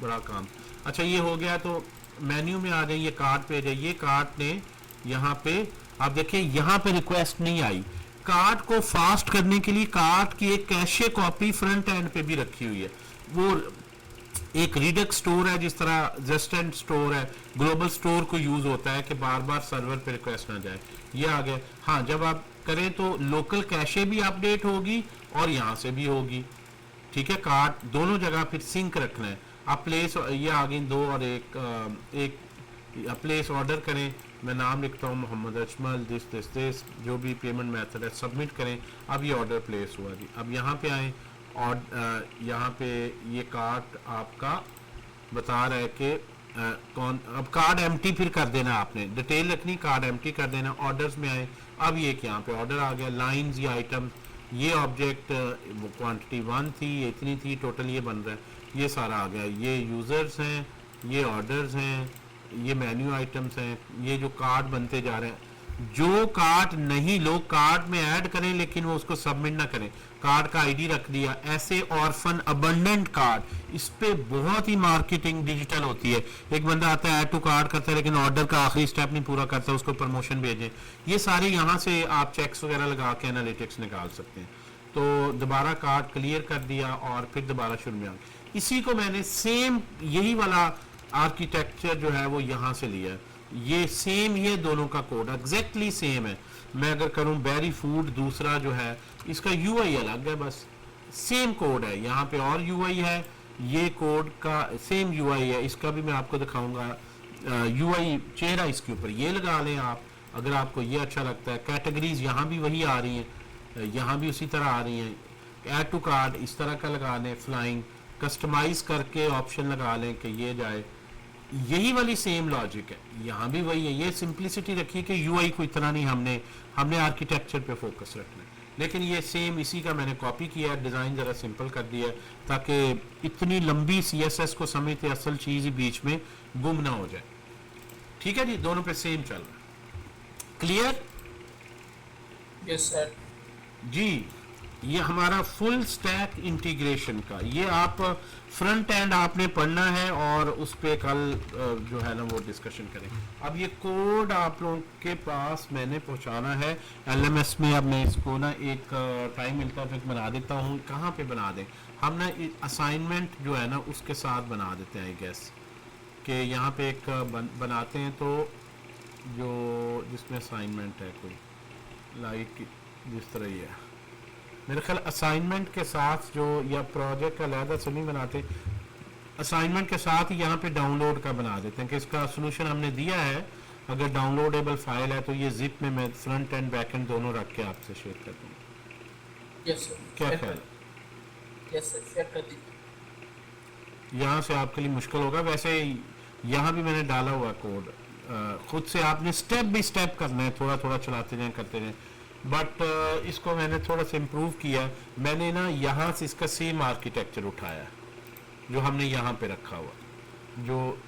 बड़ा काम। अच्छा ये हो गया, तो मेन्यू में आ जाए, ये कार्ड पे जाइए। कार्ड ने यहाँ पे आप देखिए यहाँ पे रिक्वेस्ट नहीं आई। कार्ड को फास्ट करने के लिए कार्ड की एक कैशे कॉपी फ्रंट एंड पे भी रखी हुई है। वो एक रिडक्स स्टोर है, जिस तरह जेस्टेंट स्टोर है, ग्लोबल स्टोर को यूज होता है कि बार बार सर्वर पे रिक्वेस्ट ना जाए, ये आ गया। हाँ, जब आप करें तो लोकल कैशे भी अपडेट होगी और यहाँ से भी होगी, ठीक है। कार्ड दोनों जगह फिर सिंक रखना है। आप प्लेस, ये आ गई 2 और एक प्लेस ऑर्डर करें, मैं नाम लिखता हूँ मोहम्मद अजमल, दिस जो भी पेमेंट मेथड है, सबमिट करें। अब ये ऑर्डर प्लेस हुआ जी। अब यहाँ पे आए और यहाँ पे ये कार्ड आपका बता रहा है कि कौन, अब कार्ड एम्प्टी फिर कर देना, आपने डिटेल रखनी, कार्ड एम्प्टी कर देना। ऑर्डर्स में आए, अब ये यहाँ पे ऑर्डर आ गया, लाइंस या आइटम, ये ऑब्जेक्ट क्वांटिटी 1 थी, इतनी थी, टोटल ये बन रहा है, ये सारा आ गया। ये यूज़र्स हैं, ये ऑर्डर्स हैं, ये मेन्यू आइटम्स हैं, ये जो कार्ड बनते जा रहे हैं। जो कार्ड नहीं, लोग कार्ड में ऐड करें लेकिन वो उसको सबमिट ना करें, कार्ड का आईडी रख दिया, ऐसे ऑर्फन अबंडेंट कार्ड, इस पे बहुत ही मार्केटिंग डिजिटल होती है। एक बंदा आता है ऐड टू कार्ड करता है लेकिन ऑर्डर का आखिरी स्टेप नहीं पूरा करता, उसको प्रमोशन भेजें। ये सारे यहाँ से आप चेक्स वगैरह लगा के एनालिटिक्स निकाल सकते हैं। तो दोबारा कार्ड क्लियर कर दिया और फिर दोबारा शुरू में आ गया। इसी को मैंने सेम यही वाला आर्किटेक्चर जो है वो यहाँ से लिया है, ये सेम, ये दोनों का कोड एग्जैक्टली सेम है। मैं अगर करूँ बेरी फूड, दूसरा जो है इसका यूआई अलग है, बस सेम कोड है, यहाँ पे और यूआई है, ये कोड का सेम यूआई है। इसका भी मैं आपको दिखाऊंगा यूआई, चेहरा इसके ऊपर ये लगा लें आप, अगर आपको ये अच्छा लगता है। कैटेगरीज यहाँ भी वही आ रही हैं, यहाँ भी उसी तरह आ रही हैं। ऐड टू कार्ड इस तरह का लगा लें, फ्लाइंग कस्टमाइज करके ऑप्शन लगा लें कि ये जाए, यही वाली सेम लॉजिक है, यहाँ भी वही है। ये सिंप्लिसिटी रखी कि यूआई को इतना नहीं, हमने आर्किटेक्चर पे फोकस रखना है, लेकिन ये सेम इसी का मैंने कॉपी किया है, डिज़ाइन ज़रा सिंपल कर दिया है ताकि इतनी लंबी सीएसएस को समझते असल चीज़ ही बीच में गुम ना हो जाए। ठीक है जी, दोनों पे सेम चल रहा है। क्लियर? यस सर जी, ये हमारा फुल स्टैक इंटीग्रेशन का, ये आप फ्रंट एंड आपने पढ़ना है और उस पर कल जो है ना वो डिस्कशन करें। अब ये कोड आप लोगों के पास मैंने पहुंचाना है एलएमएस में। अब मैं इसको ना एक टाइम मिलता है तो बना देता हूँ। कहाँ पे बना दें हम ना, असाइनमेंट जो है ना उसके साथ बना देते हैं, आई गेस कि यहाँ पे एक बनाते हैं, तो जो जिसमें असाइनमेंट है कोई लाइक जिस तरह ये है, मेरे ख्याल असाइनमेंट के साथ जो, या प्रोजेक्ट का अलहदा से नहीं बनाते, असाइनमेंट के साथ ही यहाँ पे डाउनलोड का बना देते हैं कि इसका सोल्यूशन हमने दिया है, अगर डाउनलोडेबल फाइल है तो ये जिप में मैं फ्रंट एंड बैक एंड दोनों रख के आपसे शेयर कर दूँगा। यस सर, क्या ख्याल? यस सर, शेयर कर दीजिए। यहाँ से आपके लिए मुश्किल होगा, वैसे यहाँ भी मैंने डाला हुआ कोड, खुद से आपने स्टेप बाई स्टेप करना है, थोड़ा थोड़ा चलाते जाएं, करते जाएं। बट इसको मैंने थोड़ा सा इम्प्रूव किया, मैंने ना यहाँ से इसका सेम आर्किटेक्चर उठाया जो हमने यहाँ पे रखा हुआ, जो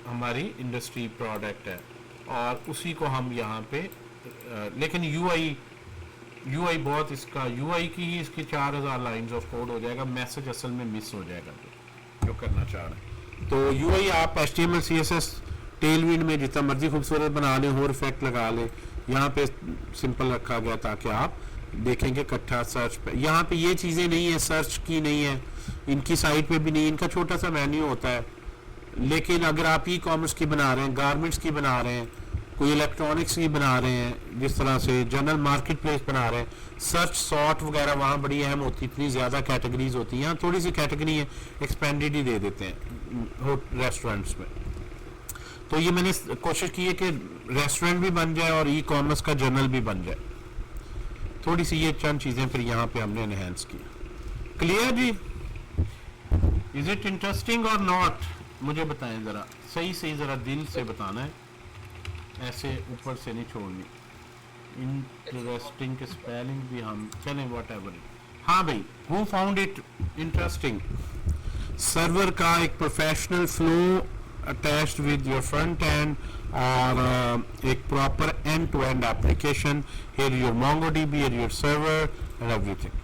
हमारी इंडस्ट्री प्रोडक्ट है, और उसी को हम यहाँ पे लेकिन यूआई बहुत, इसका यूआई की ही इसकी 4000 लाइंस ऑफ कोड हो जाएगा, मैसेज असल में मिस हो जाएगा जो करना चाह रहे हैं। तो यूआई आप HTML CSS टेलविंड में जितना मर्जी खूबसूरत बना लें, होर इफेक्ट लगा लें, यहाँ पे सिंपल रखा गया ताकि आप देखेंगे इकट्ठा सर्च पे। यहाँ पे ये चीज़ें नहीं है, सर्च की नहीं है, इनकी साइट पे भी नहीं, इनका छोटा सा मेन्यू होता है। लेकिन अगर आप ई कॉमर्स की बना रहे हैं, गारमेंट्स की बना रहे हैं, कोई इलेक्ट्रॉनिक्स की बना रहे हैं, जिस तरह से जनरल मार्केट प्लेस बना रहे हैं, सर्च सॉर्ट वगैरह वहाँ बड़ी अहम होती है, इतनी ज़्यादा कैटेगरीज होती हैं। यहाँ थोड़ी सी कैटेगरी है, एक्सपेंडेड ही दे देते हैं रेस्टोरेंट्स में। तो ये मैंने कोशिश की है कि रेस्टोरेंट भी बन जाए और ई कॉमर्स का जर्नल भी बन जाए। थोड़ी सी ये चंद चीज़ें फिर यहाँ पे हमने एनहेंस की। क्लियर जी? इज इट इंटरेस्टिंग और नॉट? मुझे बताएं ज़रा, सही सही ज़रा दिल से बताना है, ऐसे ऊपर से नहीं छोड़नी। इंटरेस्टिंग के स्पेलिंग भी हम चलें, वट एवर। हाँ भाई, who found it interesting? Server का एक professional flow attached with your front end or एक proper end-to-end application. Here your MongoDB, here your server and everything.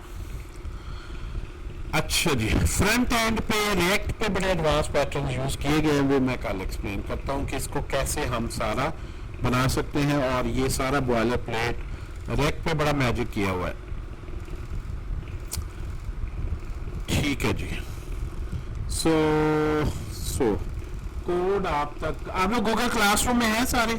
अच्छा जी, फ्रंट एंड पे रिएक्ट पे बड़े एडवांस पैटर्न यूज किए गए हैं, वो मैं कल एक्सप्लेन करता हूँ कि इसको कैसे हम सारा बना सकते हैं। और ये सारा बॉयलर प्लेट रिएक्ट पे बड़ा मैजिक किया हुआ है। ठीक है जी, सो कोड आप लोग गूगल क्लासरूम में हैं सारे?